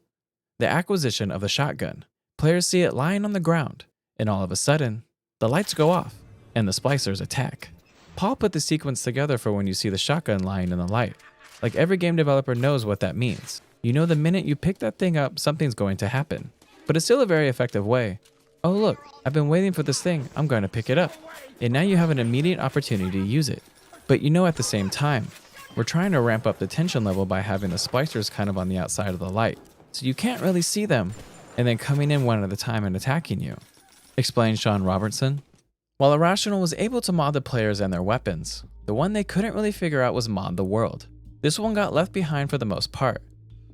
the acquisition of the shotgun. Players see it lying on the ground, and all of a sudden, the lights go off, and the splicers attack. Paul put the sequence together for when you see the shotgun lying in the light. Like every game developer knows what that means. You know the minute you pick that thing up, something's going to happen. But it's still a very effective way. Oh look, I've been waiting for this thing, I'm going to pick it up. And now you have an immediate opportunity to use it. But at the same time, we're trying to ramp up the tension level by having the splicers kind of on the outside of the light. So you can't really see them, and then coming in one at a time and attacking you, explained Sean Robertson. While Irrational was able to mod the players and their weapons, the one they couldn't really figure out was mod the world. This one got left behind for the most part,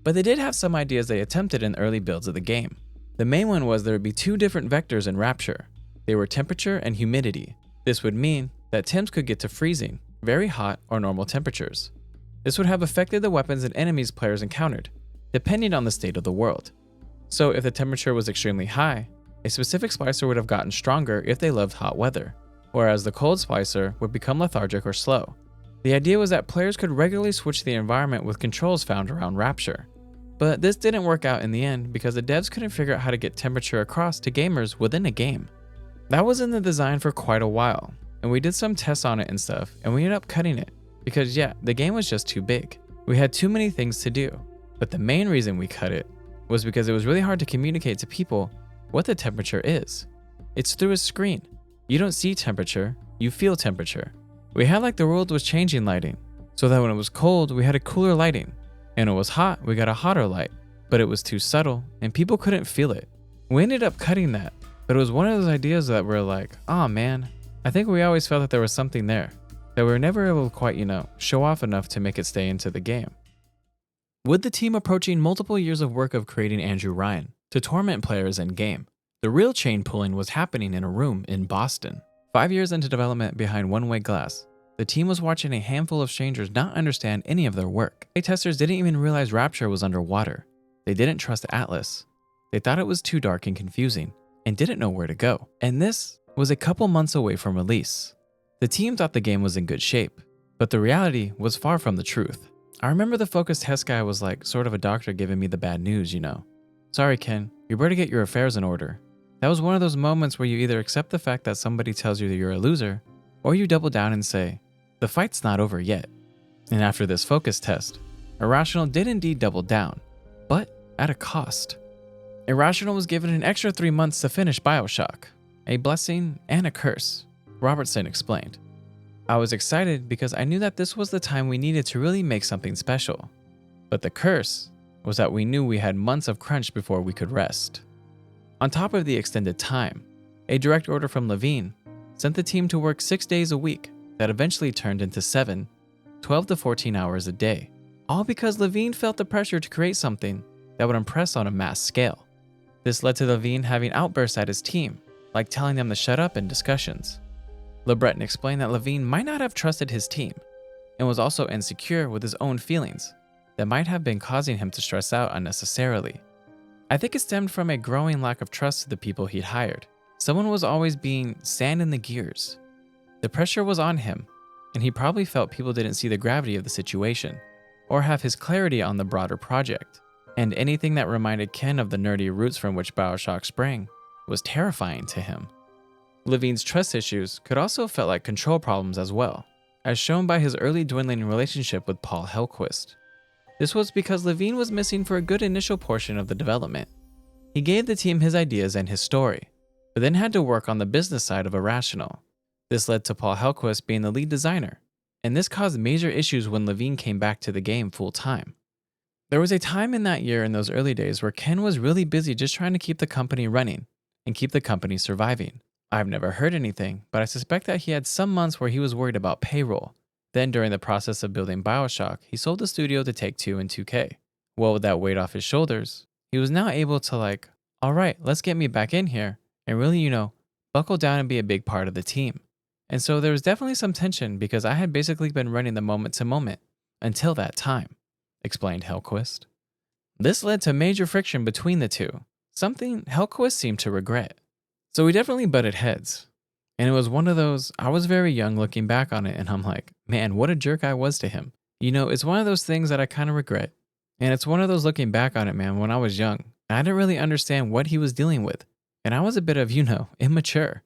but they did have some ideas they attempted in early builds of the game. The main one was there would be two different vectors in Rapture. They were temperature and humidity. This would mean that temps could get to freezing, very hot, or normal temperatures. This would have affected the weapons and enemies players encountered, depending on the state of the world. So if the temperature was extremely high, a specific splicer would have gotten stronger if they loved hot weather, whereas the cold splicer would become lethargic or slow. The idea was that players could regularly switch the environment with controls found around Rapture. But this didn't work out in the end because the devs couldn't figure out how to get temperature across to gamers within a game. That was in the design for quite a while, and we did some tests on it and stuff, and we ended up cutting it because the game was just too big. We had too many things to do, but the main reason we cut it was because it was really hard to communicate to people what the temperature is. It's through a screen. You don't see temperature, you feel temperature. We had the world was changing lighting, so that when it was cold, we had a cooler lighting. And it was hot, we got a hotter light, but it was too subtle and people couldn't feel it. We ended up cutting that, but it was one of those ideas that we're like, oh man, I think we always felt that there was something there, that we were never able to quite, show off enough to make it stay into the game. With the team approaching multiple years of work of creating Andrew Ryan to torment players in game, the real chain pulling was happening in a room in Boston. 5 years into development behind one-way glass, the team was watching a handful of strangers not understand any of their work. Testers didn't even realize Rapture was underwater. They didn't trust Atlas. They thought it was too dark and confusing, and didn't know where to go. And this was a couple months away from release. The team thought the game was in good shape, but the reality was far from the truth. I remember the focus test guy was like sort of a doctor giving me the bad news, Sorry, Ken, you better get your affairs in order. That was one of those moments where you either accept the fact that somebody tells you that you're a loser, or you double down and say, the fight's not over yet. And after this focus test, Irrational did indeed double down, but at a cost. Irrational was given an extra 3 months to finish BioShock, a blessing and a curse, Robertson explained. I was excited because I knew that this was the time we needed to really make something special. But the curse was that we knew we had months of crunch before we could rest. On top of the extended time, a direct order from Levine sent the team to work 6 days a week that eventually turned into 7, 12 to 14 hours a day, all because Levine felt the pressure to create something that would impress on a mass scale. This led to Levine having outbursts at his team, like telling them to shut up in discussions. LeBreton explained that Levine might not have trusted his team, and was also insecure with his own feelings, that might have been causing him to stress out unnecessarily. I think it stemmed from a growing lack of trust to the people he'd hired. Someone was always being sand in the gears. The pressure was on him, and he probably felt people didn't see the gravity of the situation, or have his clarity on the broader project. And anything that reminded Ken of the nerdy roots from which BioShock sprang was terrifying to him. Levine's trust issues could also have felt like control problems as well, as shown by his early dwindling relationship with Paul Hellquist. This was because Levine was missing for a good initial portion of the development. He gave the team his ideas and his story, but then had to work on the business side of Irrational. This led to Paul Hellquist being the lead designer, and this caused major issues when Levine came back to the game full-time. There was a time in that year in those early days where Ken was really busy just trying to keep the company running and keep the company surviving. I've never heard anything, but I suspect that he had some months where he was worried about payroll. Then during the process of building BioShock, he sold the studio to Take-Two and 2K. Well, with that weight off his shoulders, he was now able to alright, let's get me back in here and really, buckle down and be a big part of the team. And so there was definitely some tension because I had basically been running the moment to moment until that time, explained Hellquist. This led to major friction between the two, something Hellquist seemed to regret. So we definitely butted heads. And it was one of those, I was very young looking back on it and I'm like, man, what a jerk I was to him. It's one of those things that I kind of regret. And it's one of those looking back on it, man, when I was young, I didn't really understand what he was dealing with. And I was a bit of, immature.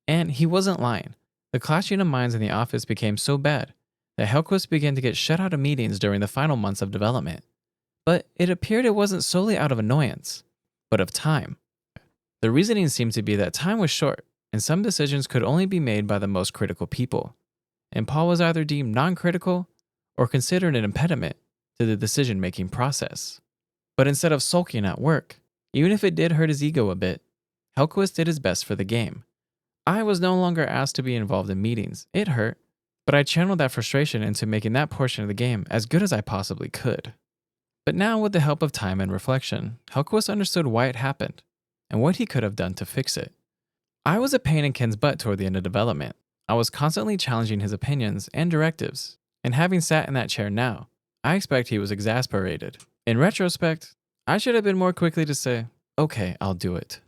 And he wasn't lying. The clashing of minds in the office became so bad that Hellquist began to get shut out of meetings during the final months of development. But it appeared it wasn't solely out of annoyance, but of time. The reasoning seemed to be that time was short, and some decisions could only be made by the most critical people. And Paul was either deemed non-critical or considered an impediment to the decision-making process. But instead of sulking at work, even if it did hurt his ego a bit, Hellquist did his best for the game. I was no longer asked to be involved in meetings. It hurt, but I channeled that frustration into making that portion of the game as good as I possibly could. But now, with the help of time and reflection, Hellquist understood why it happened and what he could have done to fix it. I was a pain in Ken's butt toward the end of development. I was constantly challenging his opinions and directives, and having sat in that chair now, I expect he was exasperated. In retrospect, I should have been more quickly to say, okay, I'll do it.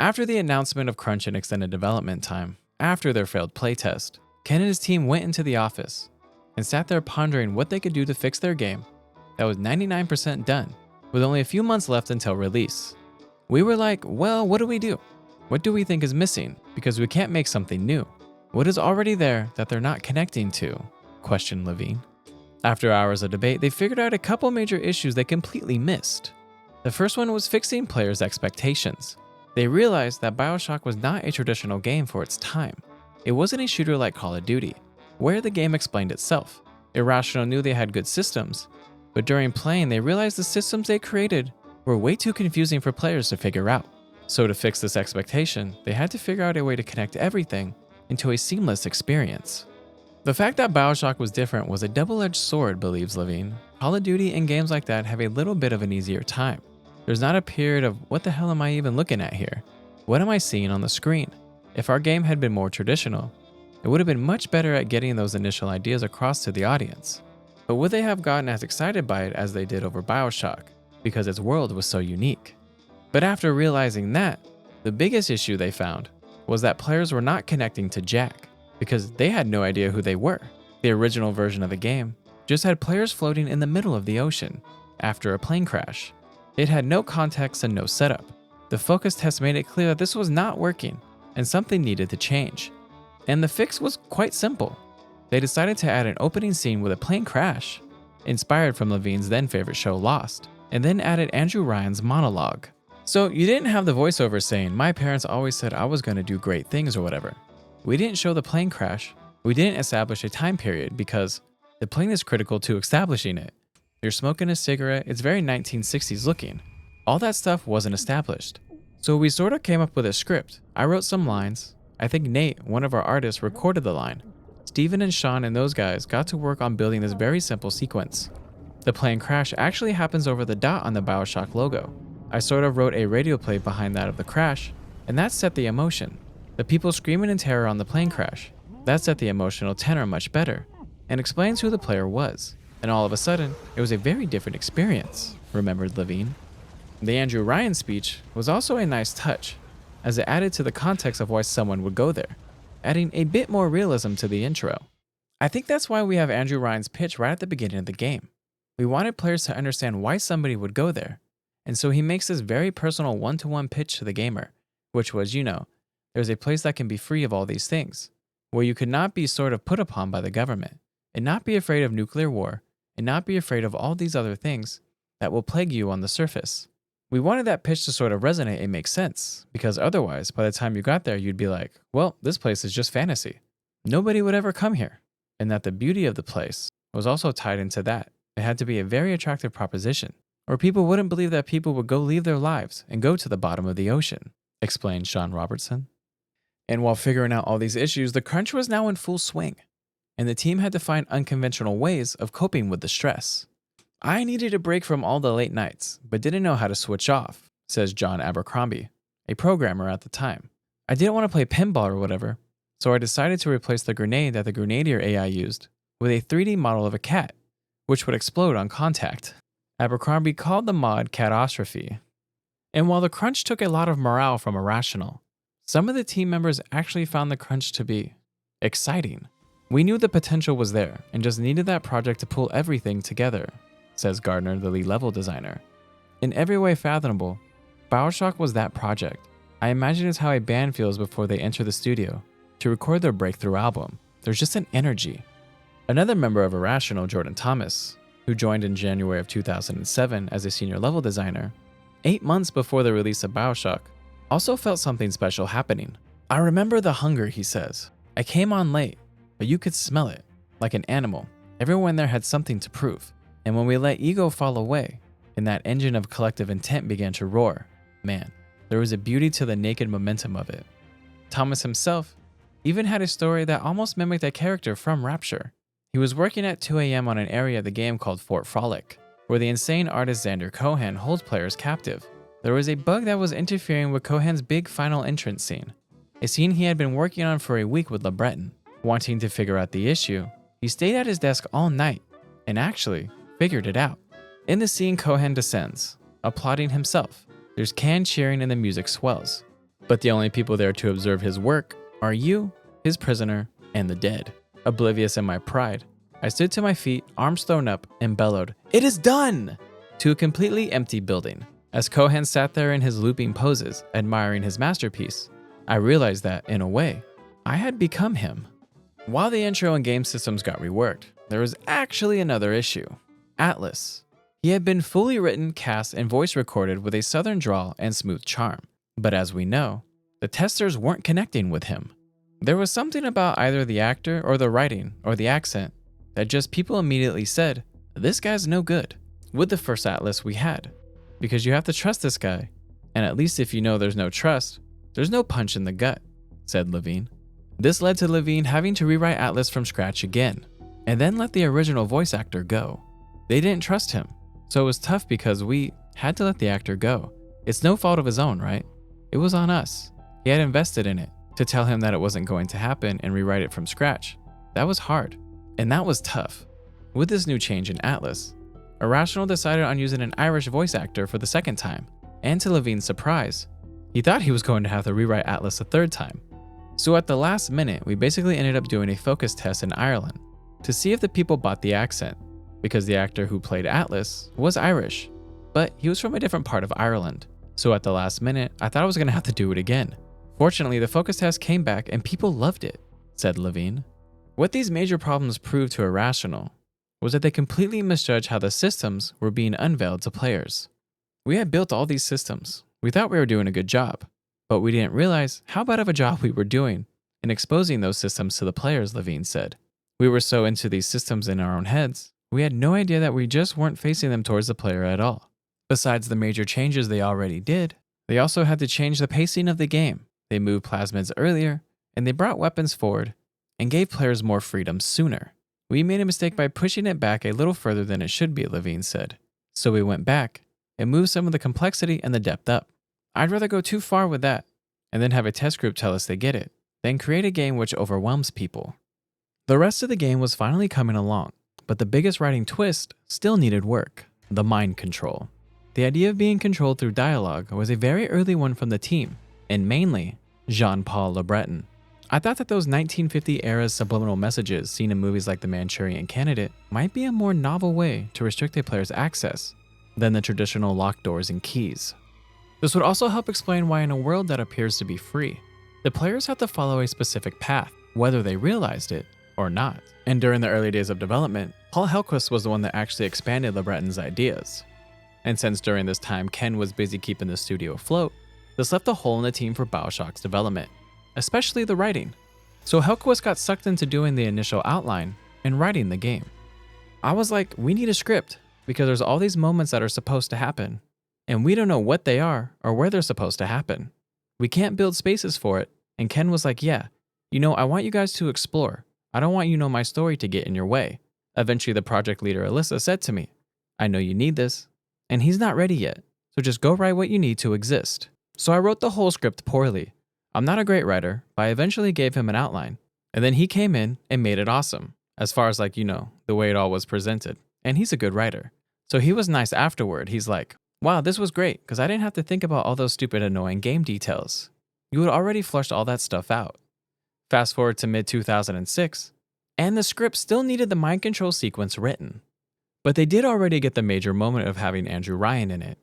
After the announcement of crunch and extended development time, after their failed playtest, Ken and his team went into the office and sat there pondering what they could do to fix their game that was 99% done, with only a few months left until release. We were like, well, what do we do? What do we think is missing? Because we can't make something new. What is already there that they're not connecting to? Questioned Levine. After hours of debate, they figured out a couple major issues they completely missed. The first one was fixing players' expectations. They realized that BioShock was not a traditional game for its time. It wasn't a shooter like Call of Duty, where the game explained itself. Irrational knew they had good systems, but during playing they realized the systems they created were way too confusing for players to figure out. So to fix this expectation, they had to figure out a way to connect everything into a seamless experience. The fact that BioShock was different was a double-edged sword, believes Levine. Call of Duty and games like that have a little bit of an easier time. There's not a period of, what the hell am I even looking at here? What am I seeing on the screen? If our game had been more traditional, it would have been much better at getting those initial ideas across to the audience. But would they have gotten as excited by it as they did over BioShock, because its world was so unique? But after realizing that, the biggest issue they found was that players were not connecting to Jack, because they had no idea who they were. The original version of the game just had players floating in the middle of the ocean after a plane crash. It had no context and no setup. The focus test made it clear that this was not working and something needed to change. And the fix was quite simple. They decided to add an opening scene with a plane crash, inspired from Levine's then favorite show Lost, and then added Andrew Ryan's monologue. So you didn't have the voiceover saying, my parents always said I was going to do great things or whatever. We didn't show the plane crash. We didn't establish a time period because the plane is critical to establishing it. You're smoking a cigarette, it's very 1960s looking. All that stuff wasn't established. So we sort of came up with a script. I wrote some lines. I think Nate, one of our artists, recorded the line. Steven and Sean and those guys got to work on building this very simple sequence. The plane crash actually happens over the dot on the BioShock logo. I sort of wrote a radio play behind that of the crash, and that set the emotion. The people screaming in terror on the plane crash, that set the emotional tenor much better, and explains who the player was. And all of a sudden, it was a very different experience, remembered Levine. The Andrew Ryan speech was also a nice touch, as it added to the context of why someone would go there, adding a bit more realism to the intro. I think that's why we have Andrew Ryan's pitch right at the beginning of the game. We wanted players to understand why somebody would go there, and so he makes this very personal one-to-one pitch to the gamer, which was, there's a place that can be free of all these things, where you could not be sort of put upon by the government, and not be afraid of nuclear war, and not be afraid of all these other things that will plague you on the surface. We wanted that pitch to sort of resonate and make sense, because otherwise, by the time you got there, you'd be like, well, this place is just fantasy. Nobody would ever come here. And that the beauty of the place was also tied into that. It had to be a very attractive proposition, or people wouldn't believe that people would go leave their lives and go to the bottom of the ocean, explained Sean Robertson. And while figuring out all these issues, the crunch was now in full swing, and the team had to find unconventional ways of coping with the stress. I needed a break from all the late nights, but didn't know how to switch off, says John Abercrombie, a programmer at the time. I didn't want to play pinball or whatever, so I decided to replace the grenade that the Grenadier AI used with a 3D model of a cat, which would explode on contact. Abercrombie called the mod catastrophe. And while the crunch took a lot of morale from Irrational, some of the team members actually found the crunch to be exciting. We knew the potential was there and just needed that project to pull everything together, says Gardner, the lead level designer. In every way fathomable, BioShock was that project. I imagine it's how a band feels before they enter the studio to record their breakthrough album. There's just an energy. Another member of Irrational, Jordan Thomas, who joined in January of 2007 as a senior level designer, 8 months before the release of BioShock, also felt something special happening. I remember the hunger, he says. I came on late, but you could smell it, like an animal. Everyone there had something to prove. And when we let ego fall away, and that engine of collective intent began to roar, man, there was a beauty to the naked momentum of it. Thomas himself even had a story that almost mimicked a character from Rapture. He was working at 2 a.m. on an area of the game called Fort Frolic, where the insane artist Xander Cohen holds players captive. There was a bug that was interfering with Cohen's big final entrance scene, a scene he had been working on for a week with LeBreton. Wanting to figure out the issue, he stayed at his desk all night and actually figured it out. In the scene, Cohen descends, applauding himself. There's canned cheering and the music swells. But the only people there to observe his work are you, his prisoner, and the dead. Oblivious in my pride, I stood to my feet, arms thrown up, and bellowed, "It is done!" to a completely empty building. As Cohen sat there in his looping poses, admiring his masterpiece, I realized that, in a way, I had become him. While the intro and game systems got reworked, there was actually another issue. Atlas. He had been fully written, cast, and voice recorded with a southern drawl and smooth charm. But as we know, the testers weren't connecting with him. There was something about either the actor or the writing or the accent that just people immediately said, this guy's no good, with the first Atlas we had. Because you have to trust this guy, and at least if you know there's no trust, there's no punch in the gut, said Levine. This led to Levine having to rewrite Atlas from scratch again, and then let the original voice actor go. They didn't trust him, so it was tough because we had to let the actor go. It's no fault of his own, right? It was on us. He had invested in it. To tell him that it wasn't going to happen and rewrite it from scratch, that was hard, and that was tough. With this new change in Atlas, Irrational decided on using an Irish voice actor for the second time, and to Levine's surprise, he thought he was going to have to rewrite Atlas a third time. So at the last minute, we basically ended up doing a focus test in Ireland to see if the people bought the accent, because the actor who played Atlas was Irish, but he was from a different part of Ireland. So at the last minute, I thought I was going to have to do it again. Fortunately, the focus test came back and people loved it, said Levine. What these major problems proved to Irrational was that they completely misjudged how the systems were being unveiled to players. We had built all these systems. We thought we were doing a good job, but we didn't realize how bad of a job we were doing in exposing those systems to the players, Levine said. We were so into these systems in our own heads, we had no idea that we just weren't facing them towards the player at all. Besides the major changes they already did, they also had to change the pacing of the game. They moved plasmids earlier, and they brought weapons forward and gave players more freedom sooner. We made a mistake by pushing it back a little further than it should be, Levine said. So we went back and moved some of the complexity and the depth up. I'd rather go too far with that and then have a test group tell us they get it, than create a game which overwhelms people. The rest of the game was finally coming along, but the biggest writing twist still needed work: the mind control. The idea of being controlled through dialogue was a very early one from the team, and mainly Jean-Paul Le Breton. I thought that those 1950-era subliminal messages seen in movies like The Manchurian Candidate might be a more novel way to restrict a player's access than the traditional locked doors and keys. This would also help explain why in a world that appears to be free, the players have to follow a specific path, whether they realized it or not. And during the early days of development, Paul Hellquist was the one that actually expanded Le Breton's ideas. And since during this time Ken was busy keeping the studio afloat, this left a hole in the team for BioShock's development, especially the writing. So Hellquist got sucked into doing the initial outline and writing the game. I was like, we need a script, because there's all these moments that are supposed to happen, and we don't know what they are or where they're supposed to happen. We can't build spaces for it. And Ken was like, yeah, I want you guys to explore. I don't want my story to get in your way. Eventually the project leader Alyssa said to me, I know you need this, and he's not ready yet, so just go write what you need to exist. So I wrote the whole script poorly. I'm not a great writer, but I eventually gave him an outline, and then he came in and made it awesome, as far as the way it all was presented, and he's a good writer. So he was nice afterward. He's like, wow, this was great, because I didn't have to think about all those stupid annoying game details. You had already flushed all that stuff out. Fast forward to mid-2006, and the script still needed the mind control sequence written. But they did already get the major moment of having Andrew Ryan in it.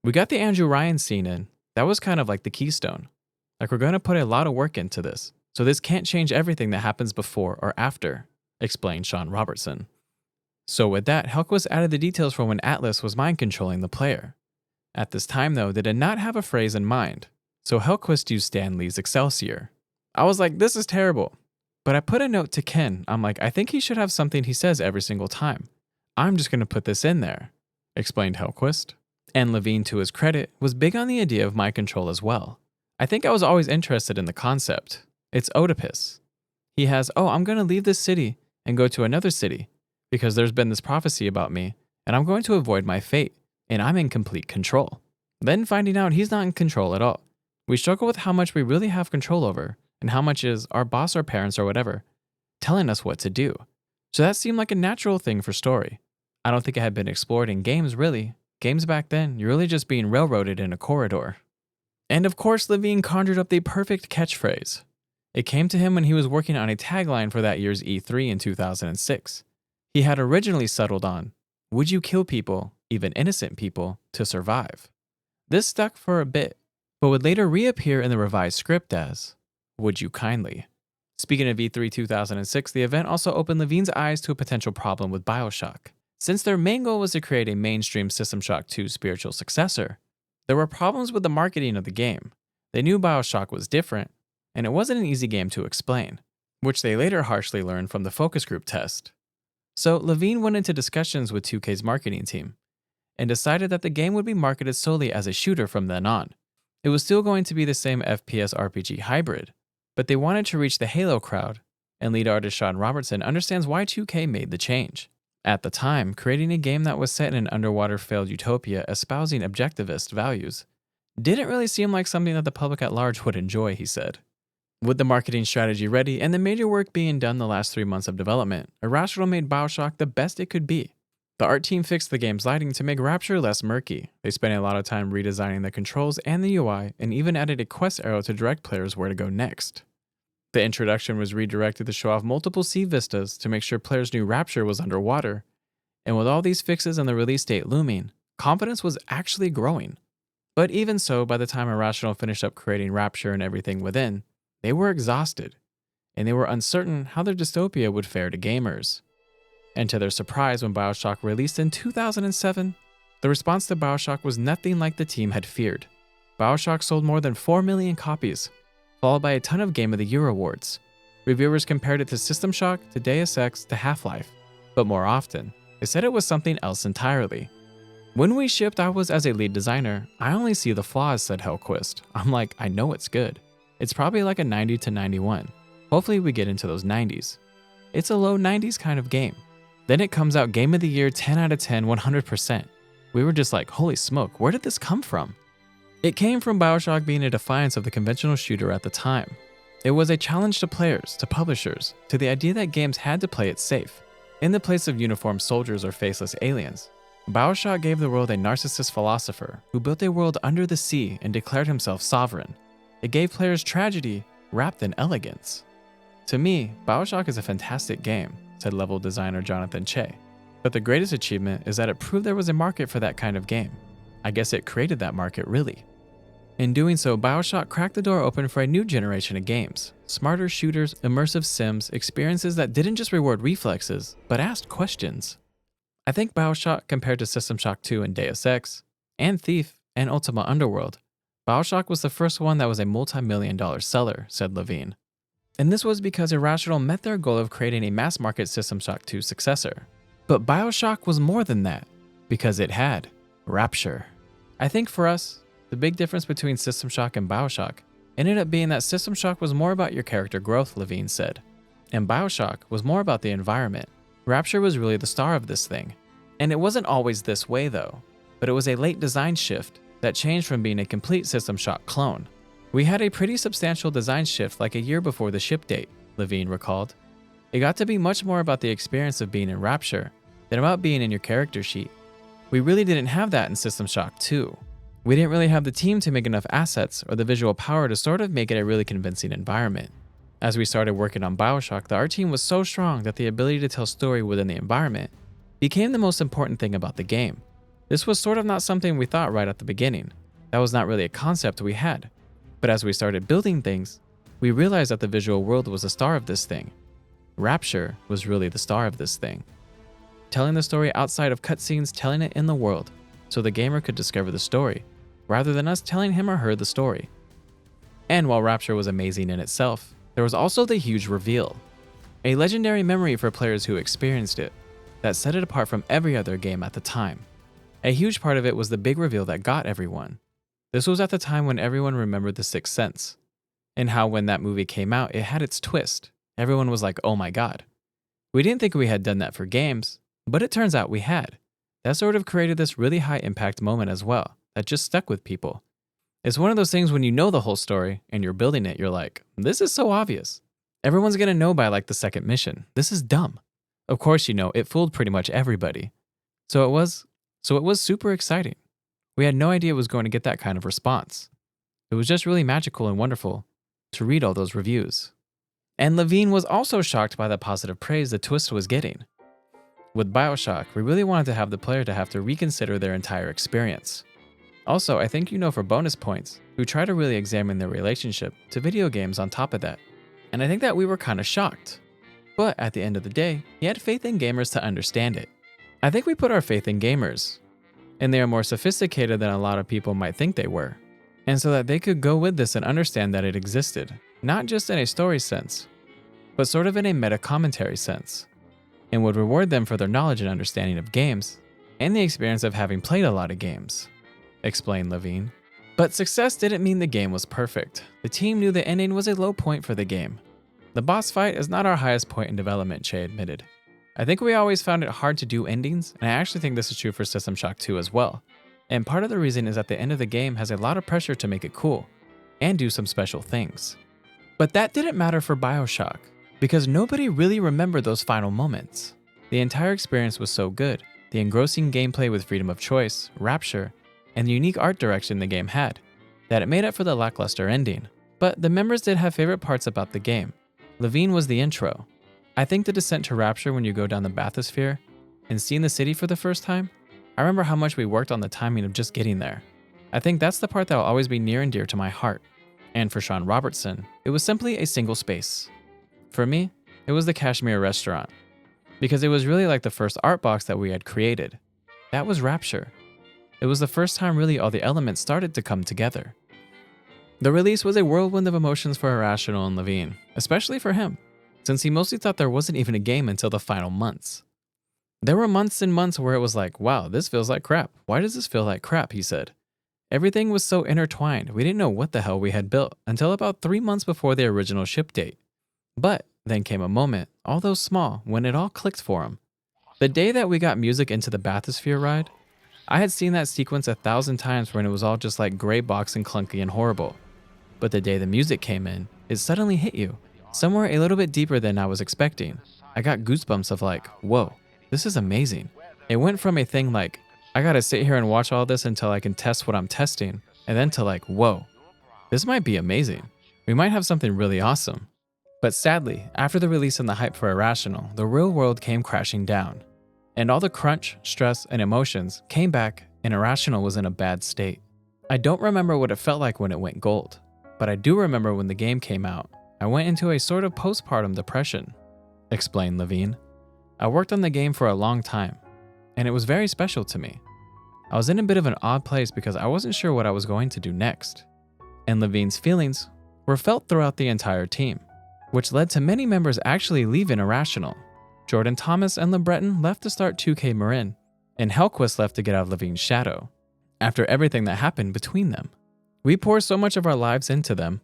We got the Andrew Ryan scene in. That was kind of like the keystone. We're going to put a lot of work into this, so this can't change everything that happens before or after, explained Sean Robertson. So with that, Hellquist added the details for when Atlas was mind controlling the player. At this time though, they did not have a phrase in mind, so Hellquist used Stan Lee's Excelsior. I was like, this is terrible. But I put a note to Ken. I'm like, I think he should have something he says every single time. I'm just going to put this in there, explained Hellquist. And Levine, to his credit, was big on the idea of mind control as well. I think I was always interested in the concept. It's Oedipus. He has, I'm going to leave this city and go to another city because there's been this prophecy about me and I'm going to avoid my fate and I'm in complete control. Then finding out he's not in control at all. We struggle with how much we really have control over and how much is our boss or parents or whatever telling us what to do. So that seemed like a natural thing for story. I don't think it had been explored in games really. Games back then, you're really just being railroaded in a corridor. And of course, Levine conjured up the perfect catchphrase. It came to him when he was working on a tagline for that year's E3 in 2006. He had originally settled on, would you kill people, even innocent people, to survive? This stuck for a bit, but would later reappear in the revised script as, would you kindly? Speaking of E3 2006, the event also opened Levine's eyes to a potential problem with BioShock. Since their main goal was to create a mainstream System Shock 2 spiritual successor, there were problems with the marketing of the game. They knew BioShock was different, and it wasn't an easy game to explain, which they later harshly learned from the focus group test. So Levine went into discussions with 2K's marketing team, and decided that the game would be marketed solely as a shooter from then on. It was still going to be the same FPS RPG hybrid, but they wanted to reach the Halo crowd, and lead artist Sean Robertson understands why 2K made the change. At the time, creating a game that was set in an underwater failed utopia espousing objectivist values didn't really seem like something that the public at large would enjoy, he said. With the marketing strategy ready and the major work being done the last 3 months of development, Irrational made BioShock the best it could be. The art team fixed the game's lighting to make Rapture less murky. They spent a lot of time redesigning the controls and the UI, and even added a quest arrow to direct players where to go next. The introduction was redirected to show off multiple sea vistas to make sure players knew Rapture was underwater. And with all these fixes and the release date looming, confidence was actually growing. But even so, by the time Irrational finished up creating Rapture and everything within, they were exhausted, and they were uncertain how their dystopia would fare to gamers. And to their surprise, when BioShock released in 2007, the response to BioShock was nothing like the team had feared. BioShock sold more than 4 million copies, followed by a ton of Game of the Year awards. Reviewers compared it to System Shock, to Deus Ex, to Half-Life, but more often, they said it was something else entirely. When we shipped, I was as a lead designer, I only see the flaws, said Hellquist. I'm like, I know it's good. It's probably like a 90 to 91. Hopefully we get into those 90s. It's a low 90s kind of game. Then it comes out Game of the Year 10 out of 10, 100%. We were just like, holy smoke, where did this come from? It came from BioShock being a defiance of the conventional shooter at the time. It was a challenge to players, to publishers, to the idea that games had to play it safe. In the place of uniformed soldiers or faceless aliens, BioShock gave the world a narcissist philosopher who built a world under the sea and declared himself sovereign. It gave players tragedy wrapped in elegance. To me, BioShock is a fantastic game, said level designer Jonathan Che. But the greatest achievement is that it proved there was a market for that kind of game. I guess it created that market, really. In doing so, BioShock cracked the door open for a new generation of games. Smarter shooters, immersive sims, experiences that didn't just reward reflexes, but asked questions. I think BioShock, compared to System Shock 2 and Deus Ex, and Thief, and Ultima Underworld, BioShock was the first one that was a multi-million-dollar seller, said Levine. And this was because Irrational met their goal of creating a mass-market System Shock 2 successor. But BioShock was more than that, because it had Rapture. I think for us, the big difference between System Shock and BioShock ended up being that System Shock was more about your character growth, Levine said, and BioShock was more about the environment. Rapture was really the star of this thing. And it wasn't always this way though, but it was a late design shift that changed from being a complete System Shock clone. We had a pretty substantial design shift like a year before the ship date, Levine recalled. It got to be much more about the experience of being in Rapture than about being in your character sheet. We really didn't have that in System Shock 2. We didn't really have the team to make enough assets or the visual power to sort of make it a really convincing environment. As we started working on BioShock, the art team was so strong that the ability to tell story within the environment became the most important thing about the game. This was sort of not something we thought right at the beginning. That was not really a concept we had. But as we started building things, we realized that the visual world was the star of this thing. Rapture was really the star of this thing. Telling the story outside of cutscenes, telling it in the world, so the gamer could discover the story, rather than us telling him or her the story. And while Rapture was amazing in itself, there was also the huge reveal. A legendary memory for players who experienced it, that set it apart from every other game at the time. A huge part of it was the big reveal that got everyone. This was at the time when everyone remembered The Sixth Sense, and how when that movie came out, it had its twist. Everyone was like, oh my god. We didn't think we had done that for games, but it turns out we had. That sort of created this really high impact moment as well, that just stuck with people. It's one of those things when you know the whole story and you're building it, you're like, this is so obvious. Everyone's gonna know by like the second mission. This is dumb. Of course, you know, it fooled pretty much everybody. So it was super exciting. We had no idea it was going to get that kind of response. It was just really magical and wonderful to read all those reviews. And Levine was also shocked by the positive praise the twist was getting. With BioShock, we really wanted to have the player to have to reconsider their entire experience. Also, I think you know for bonus points, who try to really examine their relationship to video games on top of that. And I think that we were kind of shocked. But at the end of the day, he had faith in gamers to understand it. I think we put our faith in gamers, and they are more sophisticated than a lot of people might think they were. And so that they could go with this and understand that it existed, not just in a story sense, but sort of in a meta-commentary sense, and would reward them for their knowledge and understanding of games, and the experience of having played a lot of games, explained Levine. But success didn't mean the game was perfect. The team knew the ending was a low point for the game. The boss fight is not our highest point in development, Che admitted. I think we always found it hard to do endings, and I actually think this is true for System Shock 2 as well. And part of the reason is that the end of the game has a lot of pressure to make it cool, and do some special things. But that didn't matter for BioShock, because nobody really remembered those final moments. The entire experience was so good, the engrossing gameplay with freedom of choice, Rapture, and the unique art direction the game had, that it made up for the lackluster ending. But the members did have favorite parts about the game. Levine was the intro. I think the descent to Rapture when you go down the bathysphere and seeing the city for the first time, I remember how much we worked on the timing of just getting there. I think that's the part that will always be near and dear to my heart. And for Sean Robertson, it was simply a single space. For me, it was the Kashmir restaurant, because it was really like the first art box that we had created. That was Rapture. It was the first time really all the elements started to come together. The release was a whirlwind of emotions for Irrational and Levine, especially for him, since he mostly thought there wasn't even a game until the final months. There were months and months where it was like, wow, this feels like crap. Why does this feel like crap, he said. Everything was so intertwined, we didn't know what the hell we had built until about 3 months before the original ship date. But then came a moment, although small, when it all clicked for him. The day that we got music into the bathysphere ride, I had seen that sequence 1,000 times when it was all just like gray box and clunky and horrible. But the day the music came in, it suddenly hit you. somewhere a little bit deeper than I was expecting. I got goosebumps of like, whoa, this is amazing. It went from a thing like, I gotta sit here and watch all this until I can test what I'm testing, and then to like, whoa, this might be amazing. We might have something really awesome. But sadly, after the release and the hype for Irrational, the real world came crashing down. And all the crunch, stress, and emotions came back, and Irrational was in a bad state. I don't remember what it felt like when it went gold, but I do remember when the game came out, I went into a sort of postpartum depression, explained Levine. I worked on the game for a long time, and it was very special to me. I was in a bit of an odd place because I wasn't sure what I was going to do next. And Levine's feelings were felt throughout the entire team, which led to many members actually leaving Irrational. Jordan Thomas and LeBreton left to start 2K Marin, and Hellquist left to get out of Levine's shadow, after everything that happened between them. We pour so much of our lives into them,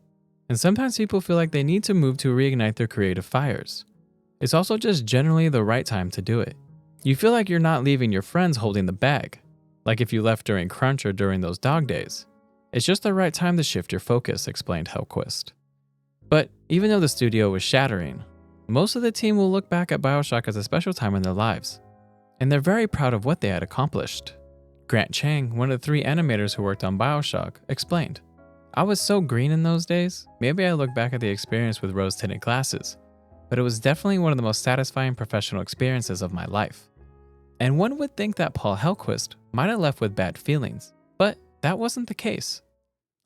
and sometimes people feel like they need to move to reignite their creative fires. It's also just generally the right time to do it. You feel like you're not leaving your friends holding the bag, like if you left during crunch or during those dog days. It's just the right time to shift your focus, explained Hellquist. But even though the studio was shattering, most of the team will look back at BioShock as a special time in their lives, and they're very proud of what they had accomplished. Grant Chang, one of the 3 animators who worked on BioShock, explained, I was so green in those days, maybe I look back at the experience with rose-tinted glasses, but it was definitely one of the most satisfying professional experiences of my life. And one would think that Paul Hellquist might have left with bad feelings, but that wasn't the case.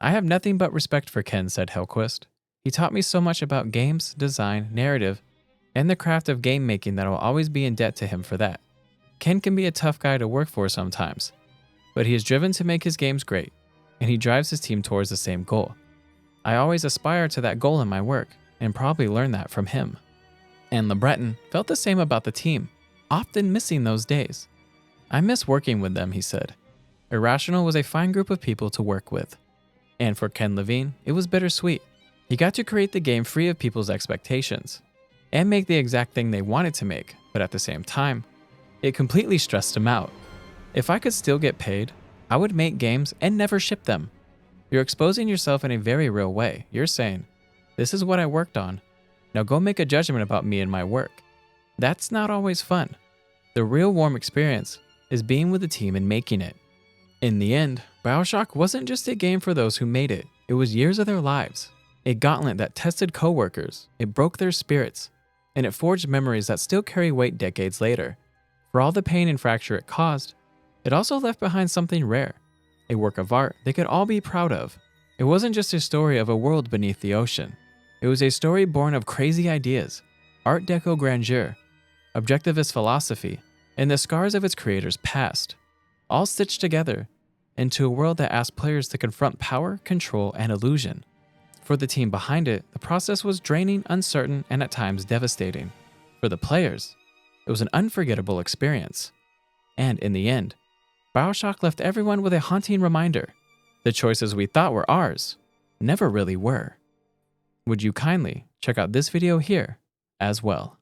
I have nothing but respect for Ken, said Hellquist. He taught me so much about games, design, narrative, and the craft of game making that I will always be in debt to him for that. Ken can be a tough guy to work for sometimes, but he is driven to make his games great, and he drives his team towards the same goal. I always aspire to that goal in my work, and probably learned that from him. And LeBreton felt the same about the team, often missing those days. I miss working with them, he said. Irrational was a fine group of people to work with. And for Ken Levine, it was bittersweet. He got to create the game free of people's expectations, and make the exact thing they wanted to make, but at the same time, it completely stressed him out. If I could still get paid, I would make games and never ship them. You're exposing yourself in a very real way. You're saying, this is what I worked on. Now go make a judgment about me and my work. That's not always fun. The real warm experience is being with the team and making it. In the end, BioShock wasn't just a game for those who made it. It was years of their lives. A gauntlet that tested coworkers, it broke their spirits, and it forged memories that still carry weight decades later. For all the pain and fracture it caused, it also left behind something rare, a work of art they could all be proud of. It wasn't just a story of a world beneath the ocean. It was a story born of crazy ideas, Art Deco grandeur, objectivist philosophy, and the scars of its creators' past, all stitched together into a world that asked players to confront power, control, and illusion. For the team behind it, the process was draining, uncertain, and at times devastating. For the players, it was an unforgettable experience. And in the end, BioShock left everyone with a haunting reminder. The choices we thought were ours never really were. Would you kindly check out this video here as well?